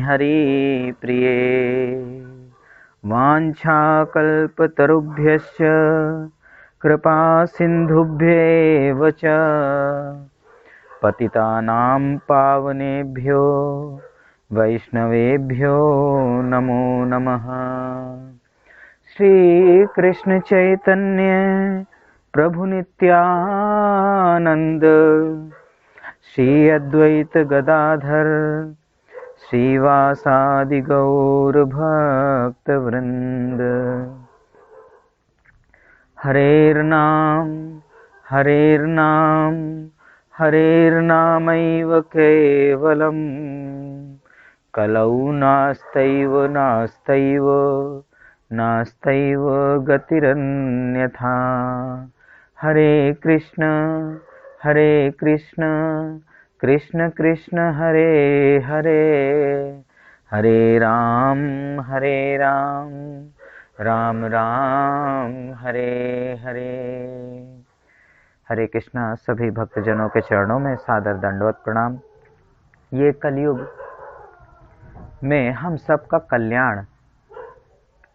हरि प्रिये वाञ्छाकल्पतरुभ्यश्च कृपा सिन्धुभ्येव च पतितानां पावनेभ्यो वैष्णवेभ्यो नमो नमः। श्री कृष्ण चैतन्य प्रभु नित्यानंद श्री अद्वैत गदाधर श्रीवासादि गौर भक्त वृंद। हरेर्नाम हरेर्नाम हरेर्नामैव केवलम् कलौ नास्तैव नास्तैव नास्तैव गतिरन्यथा। हरे कृष्ण कृष्ण कृष्ण हरे हरे, हरे राम राम राम हरे हरे। हरे कृष्णा। सभी भक्तजनों के चरणों में सादर दंडवत प्रणाम। ये कलयुग में हम सबका कल्याण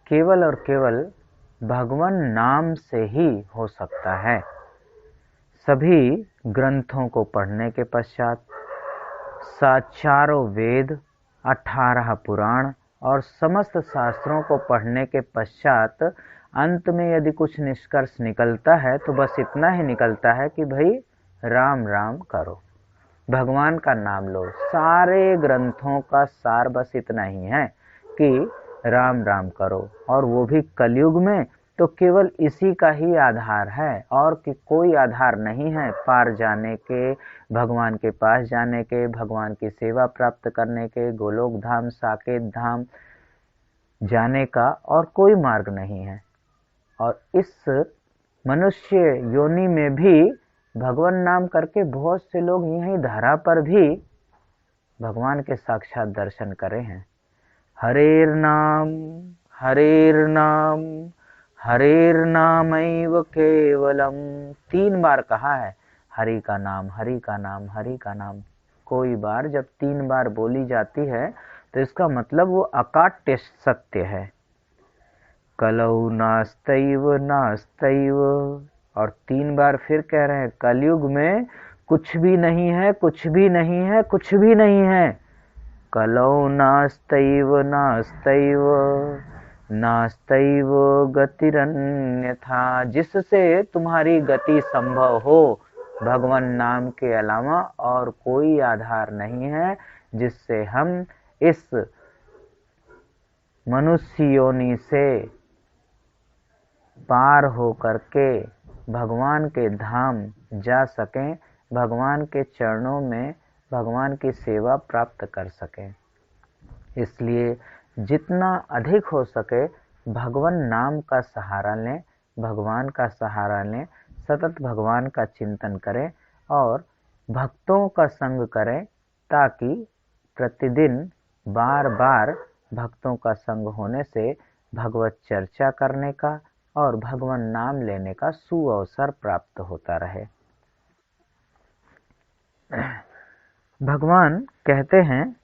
केवल और केवल भगवान नाम से ही हो सकता है। सभी ग्रंथों को पढ़ने के पश्चात, चारों वेद, 18 पुराण और समस्त शास्त्रों को पढ़ने के पश्चात अंत में यदि कुछ निष्कर्ष निकलता है तो बस इतना ही निकलता है कि भाई राम राम करो, भगवान का नाम लो। सारे ग्रंथों का सार बस इतना ही है कि राम राम करो, और वो भी कलयुग में तो केवल इसी का ही आधार है और कि कोई आधार नहीं है पार जाने के, भगवान के पास जाने के, भगवान की सेवा प्राप्त करने के, गोलोक धाम साकेत धाम जाने का और कोई मार्ग नहीं है। और इस मनुष्य योनि में भी भगवान नाम करके बहुत से लोग यहीं धरा पर भी भगवान के साक्षात दर्शन करे हैं। हरेर नाम हरेर्नामैव केवलम, 3 बार कहा है हरि का नाम, हरि का नाम, हरि का नाम। कोई बार जब 3 बार बोली जाती है तो इसका मतलब वो अकाट्य सत्य है। कलौ नास्तैव नास्तैव, और 3 बार फिर कह रहे हैं कलयुग में कुछ भी नहीं है, कुछ भी नहीं है, कुछ भी नहीं है। कलौ नास्तैव नास्तैव नास्तैव गतिरन्यथा, जिससे तुम्हारी गति संभव हो भगवान नाम के अलावा और कोई आधार नहीं है जिससे हम इस मनुष्य योनि से पार हो करके भगवान के धाम जा सकें, भगवान के चरणों में भगवान की सेवा प्राप्त कर सकें। इसलिए जितना अधिक हो सके भगवान नाम का सहारा लें, भगवान का सहारा लें, सतत भगवान का चिंतन करें और भक्तों का संग करें, ताकि प्रतिदिन बार बार भक्तों का संग होने से भगवत चर्चा करने का और भगवान नाम लेने का सुअवसर प्राप्त होता रहे। भगवान कहते हैं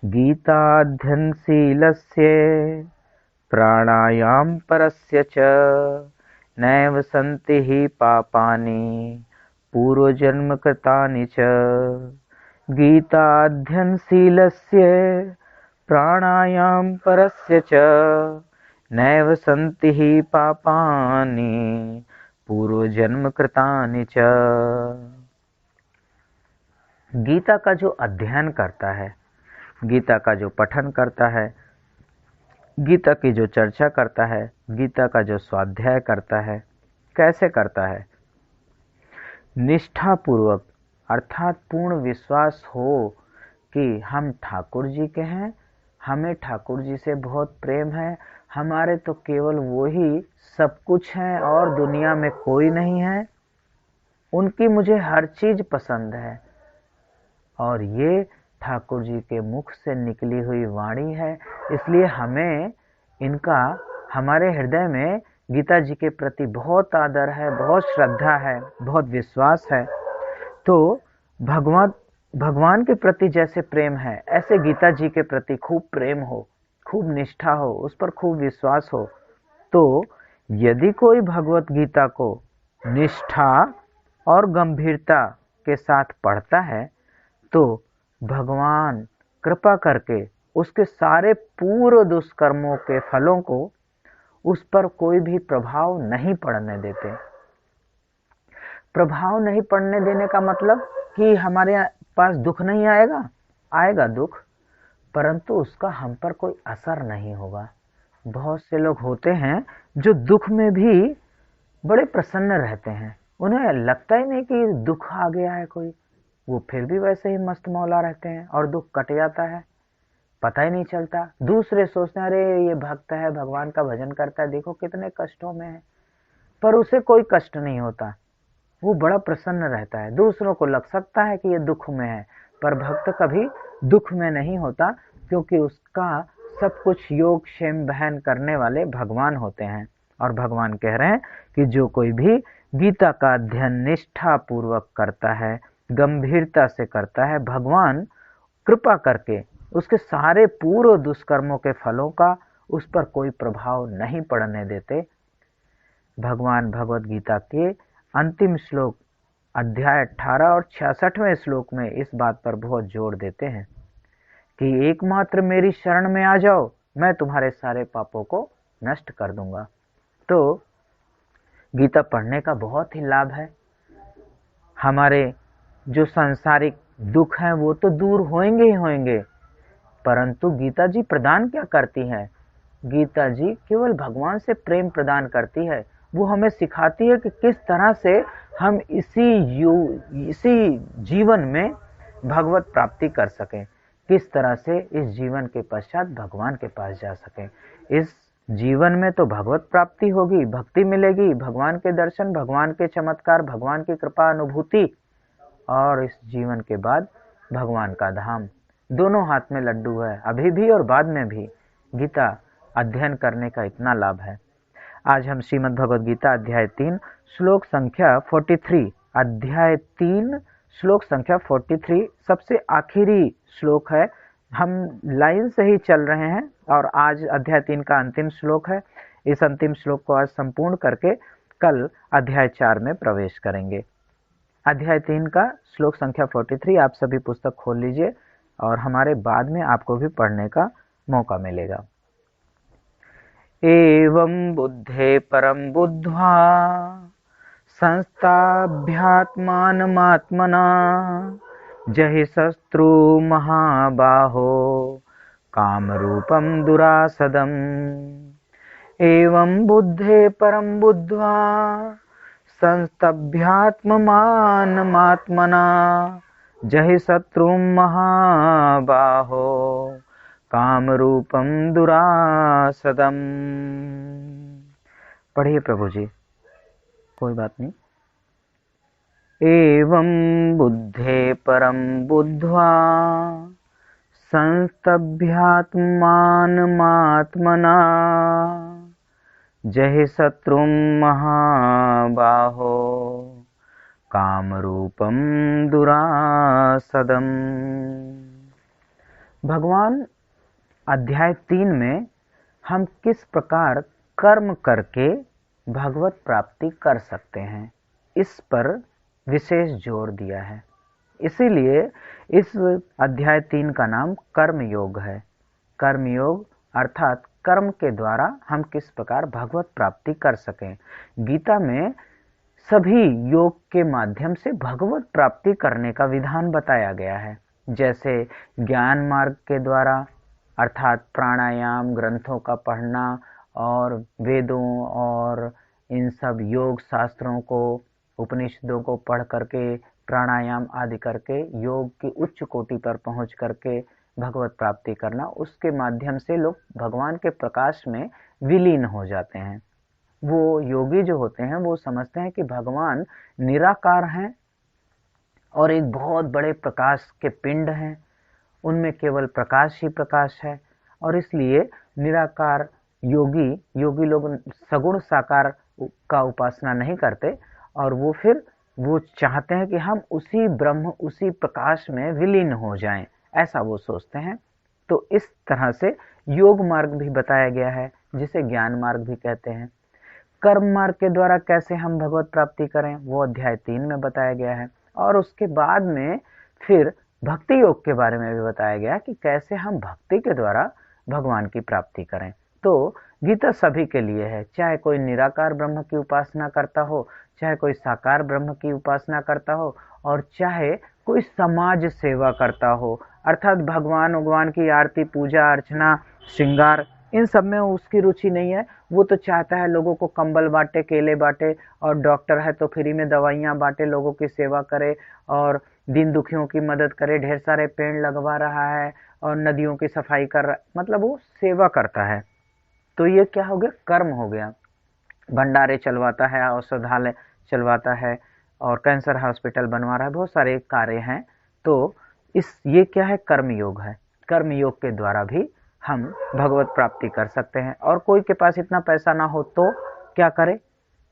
गीताध्ययनशीलस्य प्राणायाम परस्य च नैव सन्ति हि पापानि पूर्वजन्म कृतानि च। गीताध्ययनशीलस्य प्राणायाम परस्य च नैव सन्ति हि पापानि पूर्वजन्म कृतानि च। गीता का जो अध्ययन करता है, गीता का जो पठन करता है, गीता की जो चर्चा करता है, गीता का जो स्वाध्याय करता है, कैसे करता है? निष्ठा पूर्वक, अर्थात पूर्ण विश्वास हो कि हम ठाकुर जी के हैं, हमें ठाकुर जी से बहुत प्रेम है, हमारे तो केवल वो ही सब कुछ है और दुनिया में कोई नहीं है, उनकी मुझे हर चीज पसंद है और ये ठाकुर जी के मुख से निकली हुई वाणी है, इसलिए हमें इनका हमारे हृदय में गीता जी के प्रति बहुत आदर है, बहुत श्रद्धा है, बहुत विश्वास है। तो भगवत भगवान के प्रति जैसे प्रेम है, ऐसे गीता जी के प्रति खूब प्रेम हो, खूब निष्ठा हो, उस पर खूब विश्वास हो, तो यदि कोई भगवत गीता को निष्ठा और गंभीरता के साथ पढ़ता है, तो भगवान कृपा करके उसके सारे पूर्व दुष्कर्मों के फलों को उस पर कोई भी प्रभाव नहीं पड़ने देते। प्रभाव नहीं पड़ने देने का मतलब कि हमारे पास दुख नहीं आएगा, आएगा दुख, परंतु उसका हम पर कोई असर नहीं होगा। बहुत से लोग होते हैं जो दुख में भी बड़े प्रसन्न रहते हैं, उन्हें लगता ही नहीं कि दुख आ गया है कोई, वो फिर भी वैसे ही मस्त मौला रहते हैं और दुख कट जाता है, पता ही नहीं चलता। दूसरे सोचते हैं अरे ये भक्त है, भगवान का भजन करता है, देखो कितने कष्टों में है, पर उसे कोई कष्ट नहीं होता, वो बड़ा प्रसन्न रहता है। दूसरों को लग सकता है कि ये दुख में है, पर भक्त कभी दुख में नहीं होता, क्योंकि उसका सब कुछ योग क्षेम बहन करने वाले भगवान होते हैं। और भगवान कह रहे हैं कि जो कोई भी गीता का अध्ययन निष्ठा पूर्वक करता है, गंभीरता से करता है, भगवान कृपा करके उसके सारे पूर्व दुष्कर्मों के फलों का उस पर कोई प्रभाव नहीं पड़ने देते। भगवान भगवत गीता के अंतिम श्लोक अध्याय 18 और 66वें श्लोक में इस बात पर बहुत जोर देते हैं कि एकमात्र मेरी शरण में आ जाओ, मैं तुम्हारे सारे पापों को नष्ट कर दूंगा। तो गीता पढ़ने का बहुत ही लाभ है। हमारे जो सांसारिक दुख हैं वो तो दूर होंगे ही होंगे, परंतु गीता जी प्रदान क्या करती है? गीता जी केवल भगवान से प्रेम प्रदान करती है। वो हमें सिखाती है कि किस तरह से हम इसी जीवन में भगवत प्राप्ति कर सकें, किस तरह से इस जीवन के पश्चात भगवान के पास जा सकें। इस जीवन में तो भगवत प्राप्ति होगी, भक्ति मिलेगी, भगवान के दर्शन, भगवान के चमत्कार, भगवान की कृपा अनुभूति, और इस जीवन के बाद भगवान का धाम। दोनों हाथ में लड्डू है, अभी भी और बाद में भी। गीता अध्ययन करने का इतना लाभ है। आज हम श्रीमद् भगवद गीता अध्याय 3 श्लोक संख्या 43, अध्याय 3 श्लोक संख्या 43 सबसे आखिरी श्लोक है। हम लाइन से ही चल रहे हैं और आज अध्याय 3 का अंतिम श्लोक है। इस अंतिम श्लोक को आज संपूर्ण करके कल अध्याय 4 में प्रवेश करेंगे। अध्याय 3 का श्लोक संख्या 43, आप सभी पुस्तक खोल लीजिए और हमारे बाद में आपको भी पढ़ने का मौका मिलेगा। एवं बुद्धे परम बुद्ध्वा संस्थाभ्यात्मानमात्मना जहि शत्रु महाबाहो कामरूपम दुरासदम्। एवं बुद्धे परम बुद्ध्वा संस्तभ्यात्मानमात्मना जहि शत्रु महाबाहो कामरूपम दुरासदम्। पढ़िए प्रभु जी। कोई बात नहीं। एवं बुद्धे परम बुद्ध्वा संस्तभ्यात्मानमात्मना जहि शत्रु महाबाहो कामरूपम दुरासदम्। भगवान अध्याय 3 में हम किस प्रकार कर्म करके भगवत प्राप्ति कर सकते हैं, इस पर विशेष जोर दिया है। इसीलिए इस अध्याय 3 का नाम कर्म योग है। कर्म योग अर्थात कर्म के द्वारा हम किस प्रकार भगवत प्राप्ति कर सकें। गीता में सभी योग के माध्यम से भगवत प्राप्ति करने का विधान बताया गया है। जैसे ज्ञान मार्ग के द्वारा अर्थात प्राणायाम, ग्रंथों का पढ़ना और वेदों और इन सब योग शास्त्रों को, उपनिषदों को पढ़ करके, प्राणायाम आदि करके योग की उच्च कोटि पर पहुंच करके भगवत प्राप्ति करना, उसके माध्यम से लोग भगवान के प्रकाश में विलीन हो जाते हैं। वो योगी जो होते हैं वो समझते हैं कि भगवान निराकार हैं और एक बहुत बड़े प्रकाश के पिंड हैं, उनमें केवल प्रकाश ही प्रकाश है, और इसलिए निराकार योगी लोग सगुण साकार का उपासना नहीं करते और वो फिर वो चाहते हैं कि हम उसी ब्रह्म, उसी प्रकाश में विलीन हो जाएं, ऐसा वो सोचते हैं। तो इस तरह से योग मार्ग भी बताया गया है, जिसे ज्ञान मार्ग भी कहते हैं। कर्म मार्ग के द्वारा कैसे हम भगवत प्राप्ति करें, वो अध्याय 3 में बताया गया है। और उसके बाद में फिर भक्ति योग के बारे में भी बताया गया कि कैसे हम भक्ति के द्वारा भगवान की प्राप्ति करें। तो गीता सभी के लिए है, चाहे कोई निराकार ब्रह्म की उपासना करता हो, चाहे कोई साकार ब्रह्म की उपासना करता हो, और चाहे कोई समाज सेवा करता हो, अर्थात भगवान की आरती, पूजा अर्चना, श्रृंगार, इन सब में उसकी रुचि नहीं है। वो तो चाहता है लोगों को कंबल बांटे, केले बांटे, और डॉक्टर है तो फ्री में दवाइयाँ बांटे, लोगों की सेवा करे और दीन दुखियों की मदद करे, ढेर सारे पेड़ लगवा रहा है और नदियों की सफाई कर रहा है, मतलब वो सेवा करता है। तो ये क्या हो गया, कर्म हो गया। भंडारे चलवाता है, औषधालय चलवाता है और कैंसर हॉस्पिटल बनवा रहा है, बहुत सारे कार्य हैं। तो ये क्या है, कर्म योग है। कर्म योग के द्वारा भी हम भगवत प्राप्ति कर सकते हैं। और कोई के पास इतना पैसा ना हो तो क्या करे,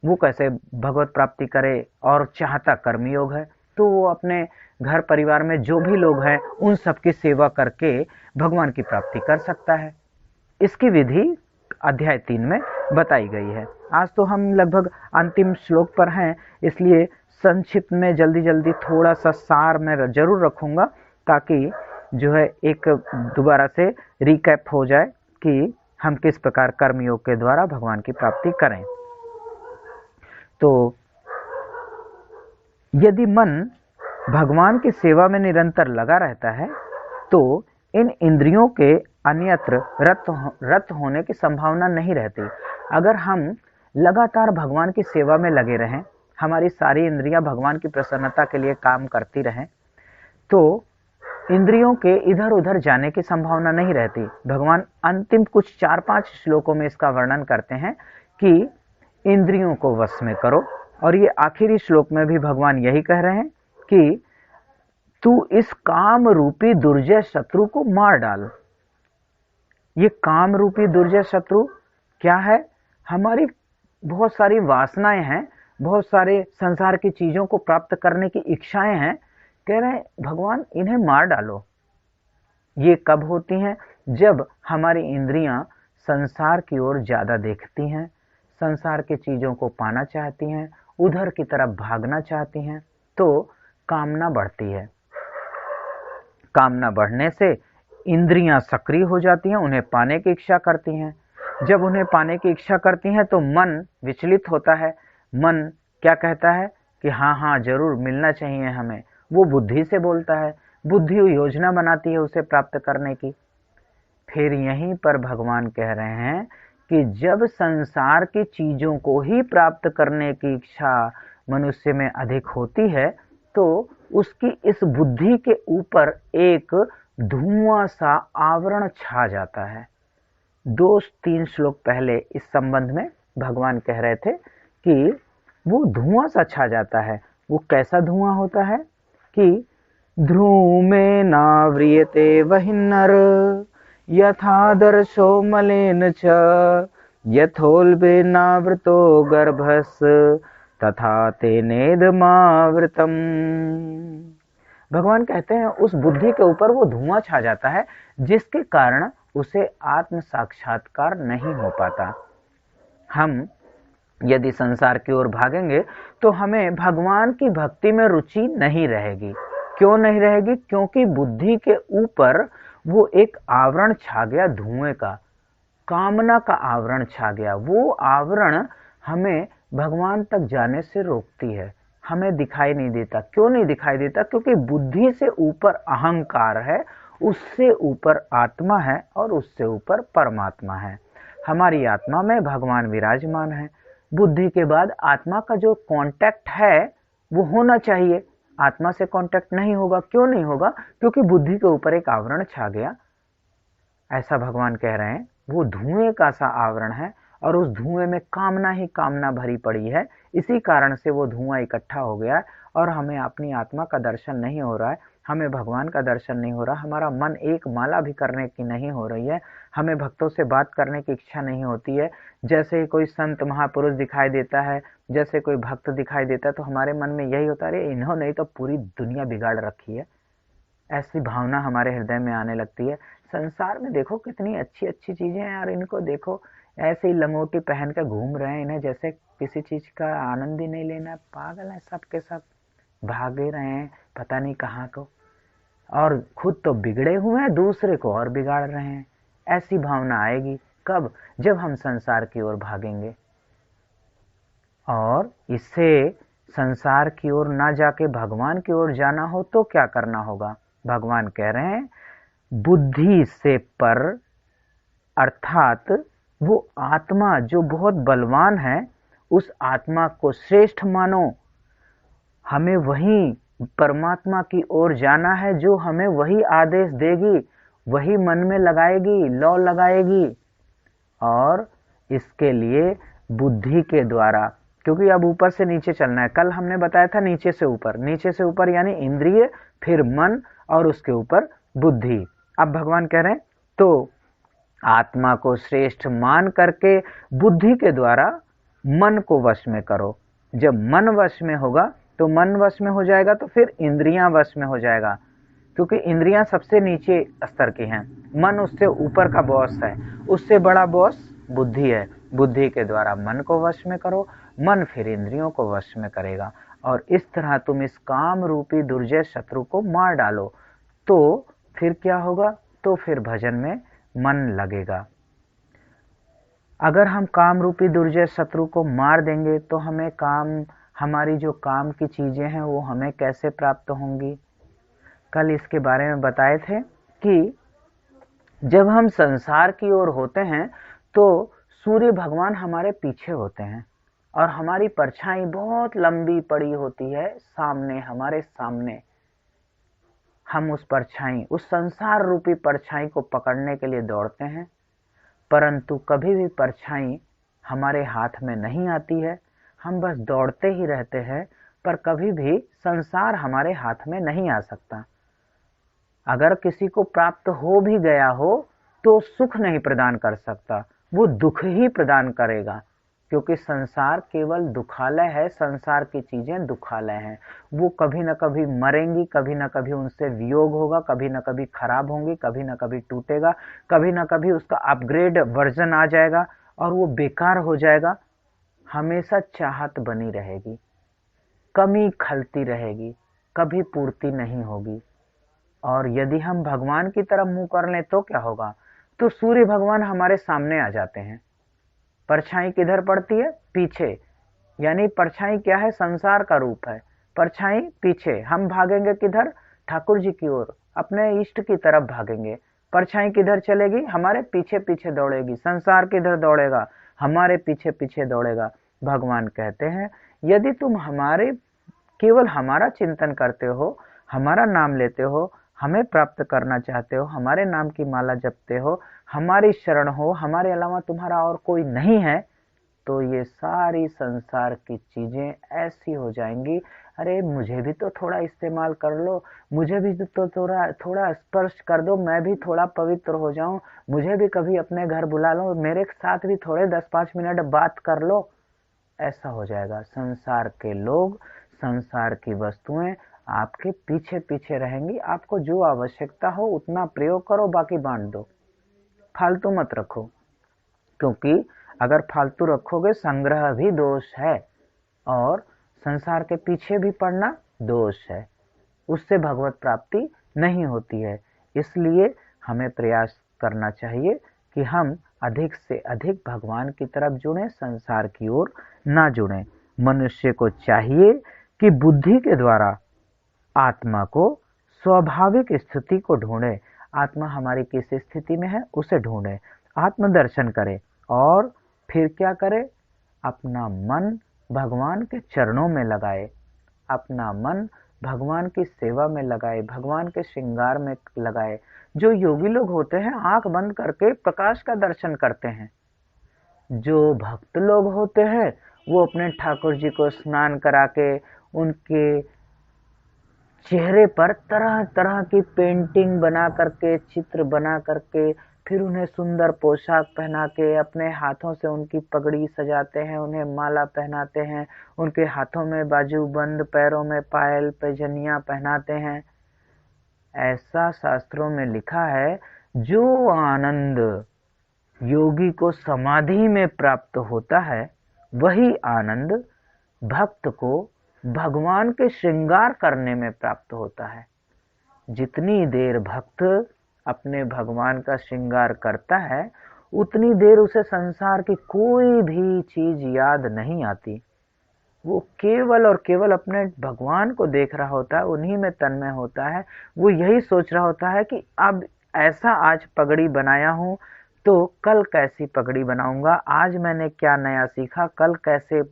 वो कैसे भगवत प्राप्ति करे, और चाहता कर्म योग है, तो वो अपने घर परिवार में जो भी लोग हैं उन सबकी सेवा करके भगवान की प्राप्ति कर सकता है। इसकी विधि अध्याय 3 में बताई गई है। आज तो हम लगभग अंतिम श्लोक पर हैं, इसलिए संक्षिप्त में जल्दी जल्दी थोड़ा सा सार मैं जरूर रखूंगा, ताकि जो है एक दोबारा से रिकैप हो जाए कि हम किस प्रकार कर्मयोग के द्वारा भगवान की प्राप्ति करें। तो यदि मन भगवान की सेवा में निरंतर लगा रहता है तो इन इंद्रियों के अन्यत्र रत होने की संभावना नहीं रहती। अगर हम लगातार भगवान की सेवा में लगे रहें, हमारी सारी इंद्रियां भगवान की प्रसन्नता के लिए काम करती रहें, तो इंद्रियों के इधर उधर जाने की संभावना नहीं रहती। भगवान अंतिम कुछ 4-5 श्लोकों में इसका वर्णन करते हैं कि इंद्रियों को वश में करो, और ये आखिरी श्लोक में भी भगवान यही कह रहे हैं कि तू इस काम रूपी दुर्जय शत्रु को मार डाल। ये काम रूपी दुर्जय शत्रु क्या है, हमारी बहुत सारी वासनाएं हैं, बहुत सारे संसार की चीजों को प्राप्त करने की इच्छाएं हैं। कह रहे हैं भगवान इन्हें मार डालो। ये कब होती हैं, जब हमारी इंद्रियां संसार की ओर ज्यादा देखती हैं, संसार की चीजों को पाना चाहती हैं, उधर की तरफ भागना चाहती हैं, तो कामना बढ़ती है। कामना बढ़ने से इंद्रियां सक्रिय हो जाती हैं, उन्हें पाने की इच्छा करती हैं। जब उन्हें पाने की इच्छा करती हैं तो मन विचलित होता है। मन क्या कहता है कि हाँ हाँ जरूर मिलना चाहिए हमें, वो बुद्धि से बोलता है, बुद्धि योजना बनाती है उसे प्राप्त करने की। फिर यहीं पर भगवान कह रहे हैं कि जब संसार की चीजों को ही प्राप्त करने की इच्छा मनुष्य में अधिक होती है, तो उसकी इस बुद्धि के ऊपर एक धुआं सा आवरण छा जाता है। 2-3 श्लोक पहले इस संबंध में भगवान कह रहे थे कि वो धुआं सा छा जाता है। वो कैसा धुआं होता है कि ध्रुमे नाव्रियते वहिन्नर यथादर्शो मलेन च यथोल्बेनावृतो गर्भस् तथा तेनेदमावृतम। भगवान कहते हैं उस बुद्धि के ऊपर वो धुआं छा जाता है, जिसके कारण उसे आत्म साक्षात्कार नहीं हो पाता। हम यदि संसार की ओर भागेंगे तो हमें भगवान की भक्ति में रुचि नहीं रहेगी। क्यों नहीं रहेगी? क्योंकि बुद्धि के ऊपर वो एक आवरण छा गया, धुएं का, कामना का आवरण छा गया। वो आवरण हमें भगवान तक जाने से रोकती है, हमें दिखाई नहीं देता। क्यों नहीं दिखाई देता? क्योंकि बुद्धि से ऊपर अहंकार है, उससे ऊपर आत्मा है और उससे ऊपर परमात्मा है। हमारी आत्मा में भगवान विराजमान है। बुद्धि के बाद आत्मा का जो कांटेक्ट है वो होना चाहिए। आत्मा से कांटेक्ट नहीं होगा। क्यों नहीं होगा? क्योंकि बुद्धि के ऊपर एक आवरण छा गया। ऐसा भगवान कह रहे हैं वो धुएं का सा आवरण है, और उस धुएं में कामना ही कामना भरी पड़ी है। इसी कारण से वो धुआं इकट्ठा हो गया है और हमें अपनी आत्मा का दर्शन नहीं हो रहा है। हमें भगवान का दर्शन नहीं हो रहा, हमारा मन एक माला भी करने की नहीं हो रही है, हमें भक्तों से बात करने की इच्छा नहीं होती है। जैसे ही कोई संत महापुरुष दिखाई देता है, जैसे कोई भक्त दिखाई देता है, तो हमारे मन में यही होता है, अरे इन्होंने तो पूरी दुनिया बिगाड़ रखी है, ऐसी भावना हमारे हृदय में आने लगती है। संसार में देखो कितनी अच्छी अच्छी चीजें हैं यार, इनको देखो ऐसे ही लंगोटी पहन कर घूम रहे हैं, इन्हें जैसे किसी चीज का आनंद ही नहीं लेना है, पागल है सब के सब, भागे रहे हैं पता नहीं कहाँ को, और खुद तो बिगड़े हुए हैं, दूसरे को और बिगाड़ रहे हैं। ऐसी भावना आएगी कब? जब हम संसार की ओर भागेंगे। और इससे संसार की ओर ना जाके भगवान की ओर जाना हो तो क्या करना होगा? भगवान कह रहे हैं बुद्धि से पर, अर्थात वो आत्मा जो बहुत बलवान है, उस आत्मा को श्रेष्ठ मानो। हमें वही परमात्मा की ओर जाना है, जो हमें वही आदेश देगी, वही मन में लगाएगी, लौ लगाएगी। और इसके लिए बुद्धि के द्वारा, क्योंकि अब ऊपर से नीचे चलना है। कल हमने बताया था नीचे से ऊपर, नीचे से ऊपर यानी इंद्रिय, फिर मन, और उसके ऊपर बुद्धि। अब भगवान कह रहे हैं तो आत्मा को श्रेष्ठ मान करके बुद्धि के द्वारा मन को वश में करो। जब मन वश में होगा तो मन वश में हो जाएगा, तो फिर इंद्रियां वश में हो जाएगा, क्योंकि इंद्रियां सबसे नीचे स्तर की हैं, मन उससे ऊपर का बॉस है, उससे बड़ा बॉस बुद्धि है। बुद्धि के द्वारा मन को वश में करो, मन फिर इंद्रियों को वश में करेगा, और इस तरह तुम इस काम रूपी दुर्जय शत्रु को मार डालो। तो फिर क्या होगा? तो फिर भजन में मन लगेगा। अगर हम काम रूपी दुर्जय शत्रु को मार देंगे तो हमें काम, हमारी जो काम की चीजें हैं वो हमें कैसे प्राप्त होंगी? कल इसके बारे में बताए थे कि जब हम संसार की ओर होते हैं तो सूर्य भगवान हमारे पीछे होते हैं, और हमारी परछाई बहुत लंबी पड़ी होती है सामने, हमारे सामने। हम उस परछाई, उस संसार रूपी परछाई को पकड़ने के लिए दौड़ते हैं, परंतु कभी भी परछाई हमारे हाथ में नहीं आती है। हम बस दौड़ते ही रहते हैं, पर कभी भी संसार हमारे हाथ में नहीं आ सकता। अगर किसी को प्राप्त हो भी गया हो तो सुख नहीं प्रदान कर सकता, वो दुख ही प्रदान करेगा, क्योंकि संसार केवल दुखालय है, संसार की चीजें दुखालय हैं। वो कभी न कभी मरेंगी, कभी न कभी उनसे वियोग होगा, कभी न कभी खराब होंगी, कभी न कभी टूटेगा, कभी न कभी उसका अपग्रेड वर्जन आ जाएगा और वो बेकार हो जाएगा। हमेशा चाहत बनी रहेगी, कमी खलती रहेगी, कभी पूर्ति नहीं होगी। और यदि हम भगवान की तरफ मुंह कर लें तो क्या होगा? तो सूर्य भगवान हमारे सामने आ जाते हैं। परछाई किधर पड़ती है? पीछे। यानी परछाई क्या है? संसार का रूप है। परछाई पीछे, हम भागेंगे किधर? ठाकुर जी की ओर, अपने इष्ट की तरफ भागेंगे। परछाई किधर चलेगी? हमारे पीछे पीछे दौड़ेगी। संसार किधर दौड़ेगा? हमारे पीछे पीछे दौड़ेगा। भगवान कहते हैं यदि तुम हमारे, केवल हमारा चिंतन करते हो, हमारा नाम लेते हो, हमें प्राप्त करना चाहते हो, हमारे नाम की माला जपते हो, हमारी शरण हो, हमारे अलावा तुम्हारा और कोई नहीं है, तो ये सारी संसार की चीजें ऐसी हो जाएंगी, अरे मुझे भी तो थोड़ा इस्तेमाल कर लो, मुझे भी तो थोड़ा थोड़ा स्पर्श कर दो, मैं भी थोड़ा पवित्र हो जाऊं, मुझे भी कभी अपने घर बुला लो, मेरे साथ भी थोड़े 10-5 मिनट बात कर लो। ऐसा हो जाएगा। संसार के लोग, संसार की वस्तुएं आपके पीछे पीछे रहेंगी। आपको जो आवश्यकता हो उतना प्रयोग करो, बाकी बांट दो, फालतू मत रखो, क्योंकि अगर फालतू रखोगे संग्रह भी दोष है, और संसार के पीछे भी पड़ना दोष है, उससे भगवत प्राप्ति नहीं होती है। इसलिए हमें प्रयास करना चाहिए कि हम अधिक से अधिक भगवान की तरफ जुड़ें, संसार की ओर ना जुड़ें। मनुष्य को चाहिए कि बुद्धि के द्वारा आत्मा को स्वाभाविक स्थिति को ढूंढे। आत्मा हमारी किस स्थिति में है उसे ढूंढे, आत्मदर्शन करे, और फिर क्या करे? अपना मन भगवान के चरणों में लगाए, अपना मन भगवान की सेवा में लगाए, भगवान के श्रृंगार में लगाए। जो योगी लोग होते हैं आंख बंद करके प्रकाश का दर्शन करते हैं। जो भक्त लोग होते हैं वो अपने ठाकुर जी को स्नान करा के, उनके चेहरे पर तरह तरह की पेंटिंग बना करके, चित्र बना करके, फिर उन्हें सुंदर पोशाक पहना के, अपने हाथों से उनकी पगड़ी सजाते हैं, उन्हें माला पहनाते हैं, उनके हाथों में बाजूबंद, पैरों में पायल पैजनियां पहनाते हैं। ऐसा शास्त्रों में लिखा है, जो आनंद योगी को समाधि में प्राप्त होता है, वही आनंद भक्त को भगवान के श्रृंगार करने में प्राप्त होता है। जितनी देर भक्त अपने भगवान का श्रृंगार करता है, उतनी देर उसे संसार की कोई भी चीज याद नहीं आती। वो केवल और केवल अपने भगवान को देख रहा होता है, उन्हीं में तन्मय होता है। वो यही सोच रहा होता है कि अब ऐसा आज पगड़ी बनाया हूं, तो कल कैसी पगड़ी बनाऊंगा, आज मैंने क्या नया सीखा, कल कैसे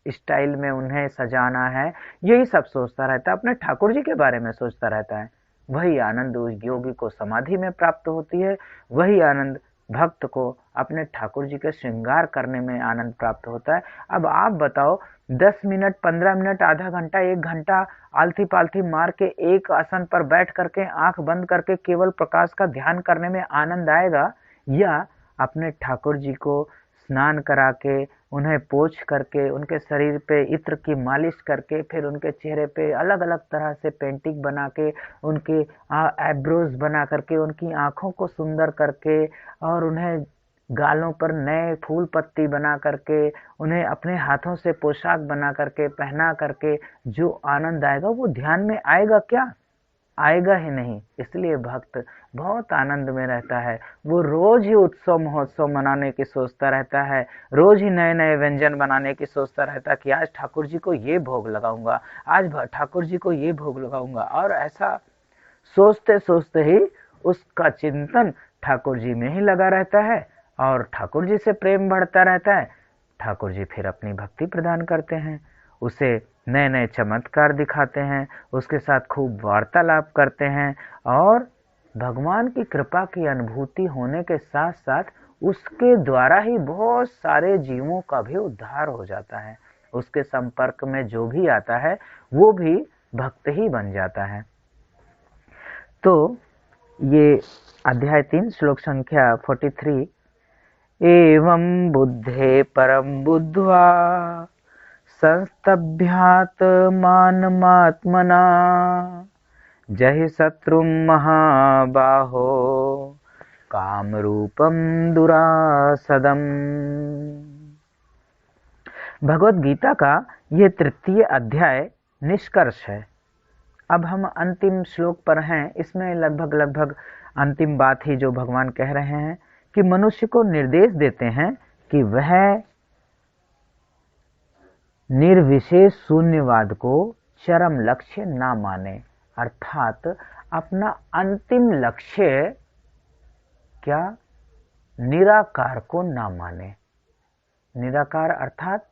स्टाइल में उन्हें सजाना है। यही सब सोचता रहता है, अपने ठाकुर जी के बारे में सोचता रहता है। वही आनंद उस योगी को समाधि में प्राप्त होती है, वही आनंद भक्त को अपने ठाकुर जी के श्रृंगार करने में आनंद प्राप्त होता है। अब आप बताओ, 10 मिनट, 15 मिनट, आधा घंटा, 1 घंटा आलती पालथी मार के एक आसन पर बैठ करके, आंख बंद करके केवल प्रकाश का ध्यान करने में आनंद आएगा, या अपने ठाकुर जी को स्नान करा के, उन्हें पोंछ करके, उनके शरीर पे इत्र की मालिश करके, फिर उनके चेहरे पे अलग अलग तरह से पेंटिंग बना के, उनके आईब्रोज बना करके, उनकी आंखों को सुंदर करके, और उन्हें गालों पर नए फूल पत्ती बना करके, उन्हें अपने हाथों से पोशाक बना करके, पहना करके जो आनंद आएगा, वो ध्यान में आएगा क्या? आएगा ही नहीं। इसलिए भक्त बहुत आनंद में रहता है। वो रोज ही उत्सव महोत्सव मनाने की सोचता रहता है, रोज ही नए नए व्यंजन बनाने की सोचता रहता है कि आज ठाकुर जी को ये भोग लगाऊंगा, आज ठाकुर जी को ये भोग लगाऊंगा। और ऐसा सोचते सोचते ही उसका चिंतन ठाकुर जी में ही लगा रहता है, और ठाकुर जी से प्रेम बढ़ता रहता है। ठाकुर जी फिर अपनी भक्ति प्रदान करते हैं, उसे नए नए चमत्कार दिखाते हैं, उसके साथ खूब वार्तालाप करते हैं, और भगवान की कृपा की अनुभूति होने के साथ साथ उसके द्वारा ही बहुत सारे जीवों का भी उद्धार हो जाता है। उसके संपर्क में जो भी आता है, वो भी भक्त ही बन जाता है। तो ये अध्याय 3 श्लोक संख्या 43। एवं बुद्धे परम बुद्ध्वा संस्तभ्यात्मानमात्मना जहि शत्रुं महाबाहो कामरूपम दुरासदम्। भगवत गीता का यह 3 अध्याय निष्कर्ष है। अब हम अंतिम श्लोक पर हैं। इसमें लगभग अंतिम बात ही जो भगवान कह रहे हैं कि मनुष्य को निर्देश देते हैं कि वह निर्विशेष शून्यवाद को चरम लक्ष्य ना माने, अर्थात अपना अंतिम लक्ष्य क्या, निराकार को ना माने। निराकार अर्थात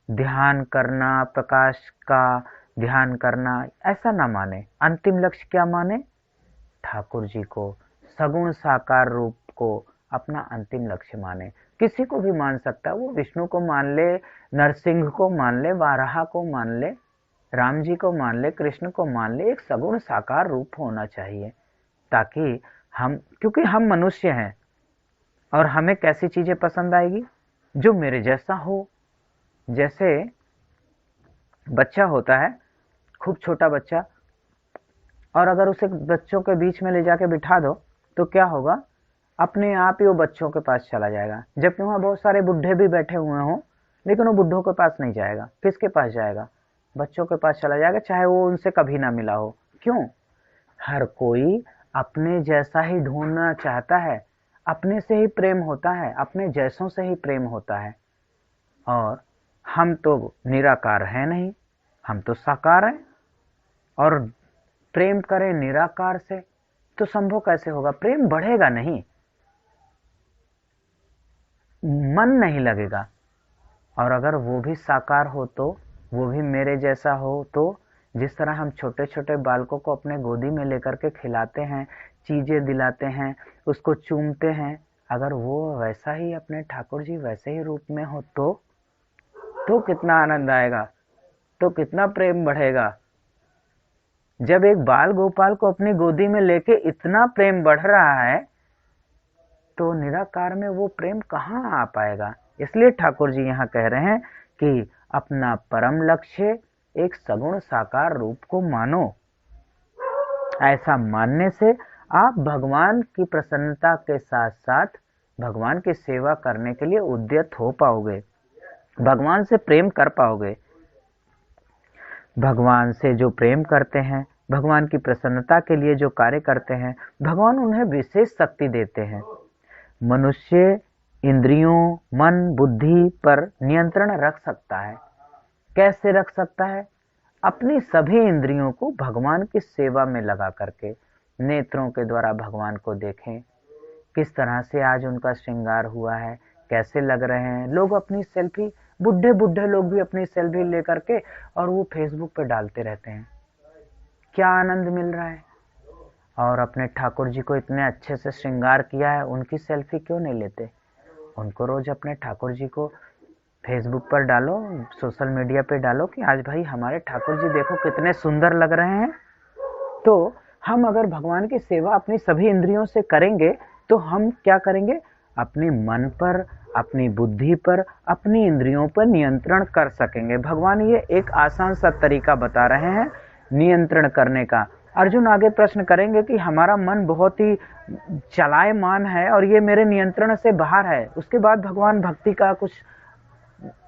ध्यान करना, प्रकाश का ध्यान करना, ऐसा ना माने। अंतिम लक्ष्य क्या माने? ठाकुर जी को, सगुण साकार रूप को अपना अंतिम लक्ष्य माने। किसी को भी मान सकता है, वो विष्णु को मान ले, नरसिंह को मान ले, वाराह को मान ले, राम जी को मान ले, कृष्ण को मान ले। एक सगुण साकार रूप होना चाहिए, ताकि हम, क्योंकि हम मनुष्य हैं और हमें कैसी चीजें पसंद आएगी, जो मेरे जैसा हो। जैसे बच्चा होता है, खूब छोटा बच्चा, और अगर उसे बच्चों के बीच में ले जाके बिठा दो तो क्या होगा, अपने आप ही वो बच्चों के पास चला जाएगा। जबकि वहां बहुत सारे बुढ़े भी बैठे हुए हों, लेकिन वो बुढ़ों के पास नहीं जाएगा। किसके पास जाएगा? बच्चों के पास चला जाएगा, चाहे वो उनसे कभी ना मिला हो। क्यों? हर कोई अपने जैसा ही ढूंढना चाहता है, अपने से ही प्रेम होता है, अपने जैसों से ही प्रेम होता है। और हम तो निराकार है नहीं, हम तो साकार हैं, और प्रेम करें निराकार से तो संभव कैसे होगा? प्रेम बढ़ेगा नहीं, मन नहीं लगेगा। और अगर वो भी साकार हो, तो वो भी मेरे जैसा हो, तो जिस तरह हम छोटे छोटे बालकों को अपने गोदी में लेकर के खिलाते हैं, चीजें दिलाते हैं, उसको चूमते हैं, अगर वो वैसा ही अपने ठाकुर जी वैसे ही रूप में हो, तो कितना आनंद आएगा, तो कितना प्रेम बढ़ेगा। जब एक बाल गोपाल को अपनी गोदी में लेके इतना प्रेम बढ़ रहा है तो निराकार में वो प्रेम कहाँ आ पाएगा। इसलिए ठाकुर जी यहाँ कह रहे हैं कि अपना परम लक्ष्य एक सगुण साकार रूप को मानो। ऐसा मानने से आप भगवान की प्रसन्नता के साथ साथ भगवान की सेवा करने के लिए उद्यत हो पाओगे, भगवान से प्रेम कर पाओगे। भगवान से जो प्रेम करते हैं, भगवान की प्रसन्नता के लिए जो कार्य करते हैं, भगवान उन्हें विशेष शक्ति देते हैं। मनुष्य इंद्रियों, मन, बुद्धि पर नियंत्रण रख सकता है। कैसे रख सकता है? अपनी सभी इंद्रियों को भगवान की सेवा में लगा करके नेत्रों के द्वारा भगवान को देखें, किस तरह से आज उनका श्रृंगार हुआ है, कैसे लग रहे हैं। लोग अपनी सेल्फी, बुढ़े बुढ़े लोग भी अपनी सेल्फी लेकर के और वो फेसबुक पे डालते रहते हैं। क्या आनंद मिल रहा है। और अपने ठाकुर जी को इतने अच्छे से श्रृंगार किया है, उनकी सेल्फी क्यों नहीं लेते? उनको रोज अपने ठाकुर जी को फेसबुक पर डालो, सोशल मीडिया पे डालो कि आज भाई हमारे ठाकुर जी देखो कितने सुंदर लग रहे हैं। तो हम अगर भगवान की सेवा अपनी सभी इंद्रियों से करेंगे तो हम क्या करेंगे? अपने मन पर, अपनी बुद्धि पर, अपनी इंद्रियों पर नियंत्रण कर सकेंगे। भगवान ये एक आसान सा तरीका बता रहे हैं नियंत्रण करने का। अर्जुन आगे प्रश्न करेंगे कि हमारा मन बहुत ही चलायमान है और ये मेरे नियंत्रण से बाहर है। उसके बाद भगवान भक्ति का कुछ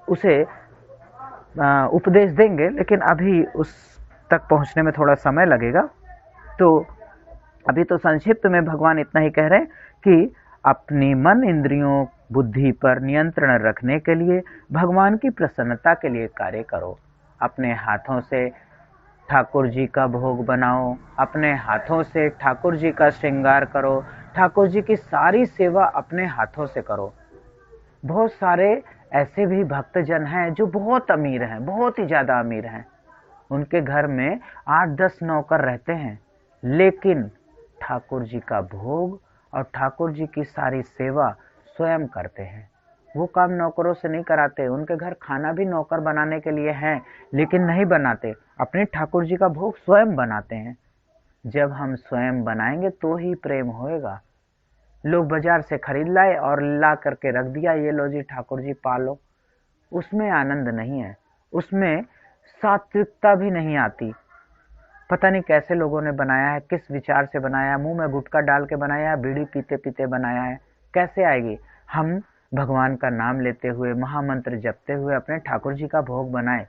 उसे उपदेश देंगे, लेकिन अभी उस तक पहुंचने में थोड़ा समय लगेगा। तो अभी तो संक्षिप्त में भगवान इतना ही कह रहे हैं कि अपनी मन, इंद्रियों, बुद्धि पर नियंत्रण रखने के लिए भगवान की प्रसन्नता के लिए कार्य करो। अपने हाथों से ठाकुर जी का भोग बनाओ, अपने हाथों से ठाकुर जी का श्रृंगार करो, ठाकुर जी की सारी सेवा अपने हाथों से करो। बहुत सारे ऐसे भी भक्तजन हैं जो बहुत अमीर हैं, बहुत ही ज्यादा अमीर हैं। उनके घर में 8-10 नौकर रहते हैं, लेकिन ठाकुर जी का भोग और ठाकुर जी की सारी सेवा स्वयं करते हैं। वो काम नौकरों से नहीं कराते। उनके घर खाना भी नौकर बनाने के लिए है, लेकिन नहीं बनाते। अपने ठाकुर जी का भोग स्वयं बनाते हैं। जब हम स्वयं बनाएंगे तो ही प्रेम होएगा। लोग बाजार से खरीद लाए और ला करके रख दिया, ये लो जी ठाकुर जी पालो, उसमें आनंद नहीं है, उसमें सात्विकता भी नहीं आती। पता नहीं कैसे लोगों ने बनाया है, किस विचार से बनाया है, मुंह में गुटखा डाल के बनाया है, बीड़ी पीते पीते बनाया है, कैसे आएगी। हम भगवान का नाम लेते हुए, महामंत्र जपते हुए अपने ठाकुर जी का भोग बनाए।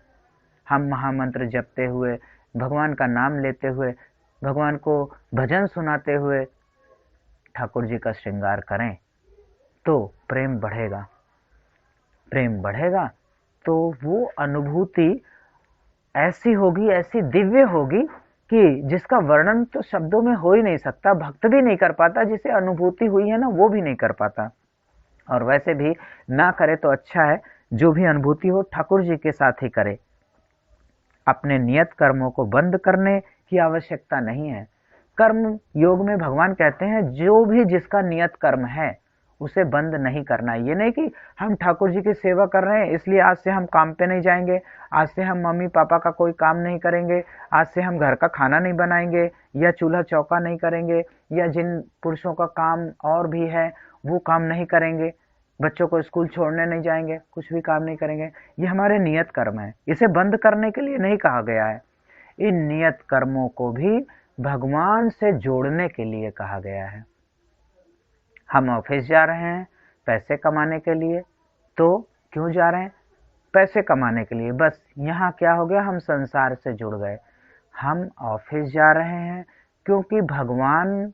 हम महामंत्र जपते हुए, भगवान का नाम लेते हुए, भगवान को भजन सुनाते हुए ठाकुर जी का श्रृंगार करें तो प्रेम बढ़ेगा। प्रेम बढ़ेगा तो वो अनुभूति ऐसी होगी, ऐसी दिव्य होगी कि जिसका वर्णन तो शब्दों में हो ही नहीं सकता। भक्त भी नहीं कर पाता, जिसे अनुभूति हुई है ना, वो भी नहीं कर पाता। और वैसे भी ना करे तो अच्छा है, जो भी अनुभूति हो ठाकुर जी के साथ ही करे। अपने नियत कर्मों को बंद करने की आवश्यकता नहीं है। कर्म योग में भगवान कहते हैं जो भी जिसका नियत कर्म है उसे बंद नहीं करना। ये नहीं कि हम ठाकुर जी की सेवा कर रहे हैं इसलिए आज से हम काम पे नहीं जाएंगे, आज से हम मम्मी पापा का कोई काम नहीं करेंगे, आज से हम घर का खाना नहीं बनाएंगे या चूल्हा चौका नहीं करेंगे, या जिन पुरुषों का काम और भी है वो काम नहीं करेंगे, बच्चों को स्कूल छोड़ने नहीं जाएंगे, कुछ भी काम नहीं करेंगे। ये हमारे नियत कर्म है, इसे बंद करने के लिए नहीं कहा गया है। इन नियत कर्मों को भी भगवान से जोड़ने के लिए कहा गया है। हम ऑफिस जा रहे हैं पैसे कमाने के लिए, तो क्यों जा रहे हैं? पैसे कमाने के लिए। बस यहाँ क्या हो गया, हम संसार से जुड़ गए। हम ऑफिस जा रहे हैं क्योंकि भगवान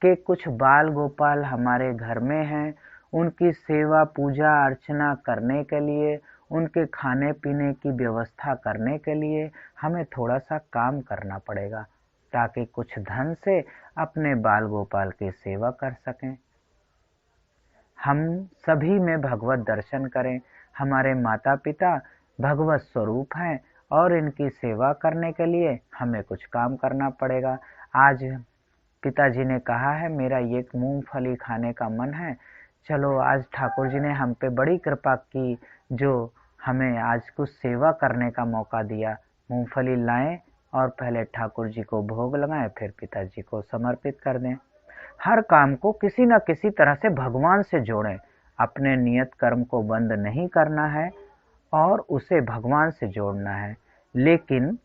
के कुछ बाल गोपाल हमारे घर में हैं, उनकी सेवा पूजा अर्चना करने के लिए, उनके खाने पीने की व्यवस्था करने के लिए हमें थोड़ा सा काम करना पड़ेगा, ताकि कुछ धन से अपने बाल गोपाल की सेवा कर सकें। हम सभी में भगवत दर्शन करें। हमारे माता पिता भगवत स्वरूप हैं और इनकी सेवा करने के लिए हमें कुछ काम करना पड़ेगा। आज पिताजी ने कहा है मेरा ये मूंगफली खाने का मन है, चलो आज ठाकुर जी ने हम पे बड़ी कृपा की जो हमें आज कुछ सेवा करने का मौका दिया, मूंगफली लाएं और पहले ठाकुर जी को भोग लगाएं, फिर पिताजी को समर्पित कर दें। हर काम को किसी न किसी तरह से भगवान से जोड़ें। अपने नियत कर्म को बंद नहीं करना है और उसे भगवान से जोड़ना है। लेकिन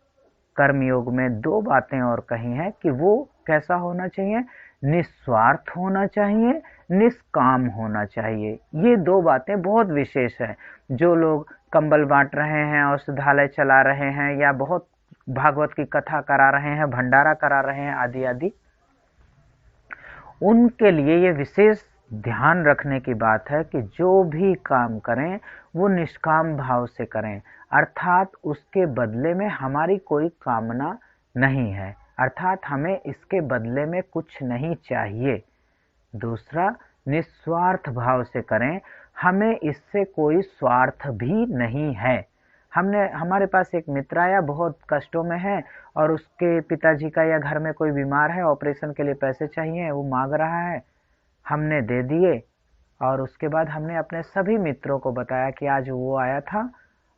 कर्मयोग में दो बातें और कही हैं कि वो कैसा होना चाहिए, निस्वार्थ होना चाहिए, निष्काम होना चाहिए। ये दो बातें बहुत विशेष हैं। जो लोग कंबल बांट रहे हैं, औषधालय चला रहे हैं, या बहुत भागवत की कथा करा रहे हैं, भंडारा करा रहे हैं, आदि आदि, उनके लिए ये विशेष ध्यान रखने की बात है कि जो भी काम करें वो निष्काम भाव से करें, अर्थात उसके बदले में हमारी कोई कामना नहीं है, अर्थात हमें इसके बदले में कुछ नहीं चाहिए। दूसरा, निस्वार्थ भाव से करें, हमें इससे कोई स्वार्थ भी नहीं है। हमारे पास एक मित्र आया, बहुत कष्टों में है और उसके पिताजी का या घर में कोई बीमार है, ऑपरेशन के लिए पैसे चाहिए, वो मांग रहा है। हमने दे दिए और उसके बाद हमने अपने सभी मित्रों को बताया कि आज वो आया था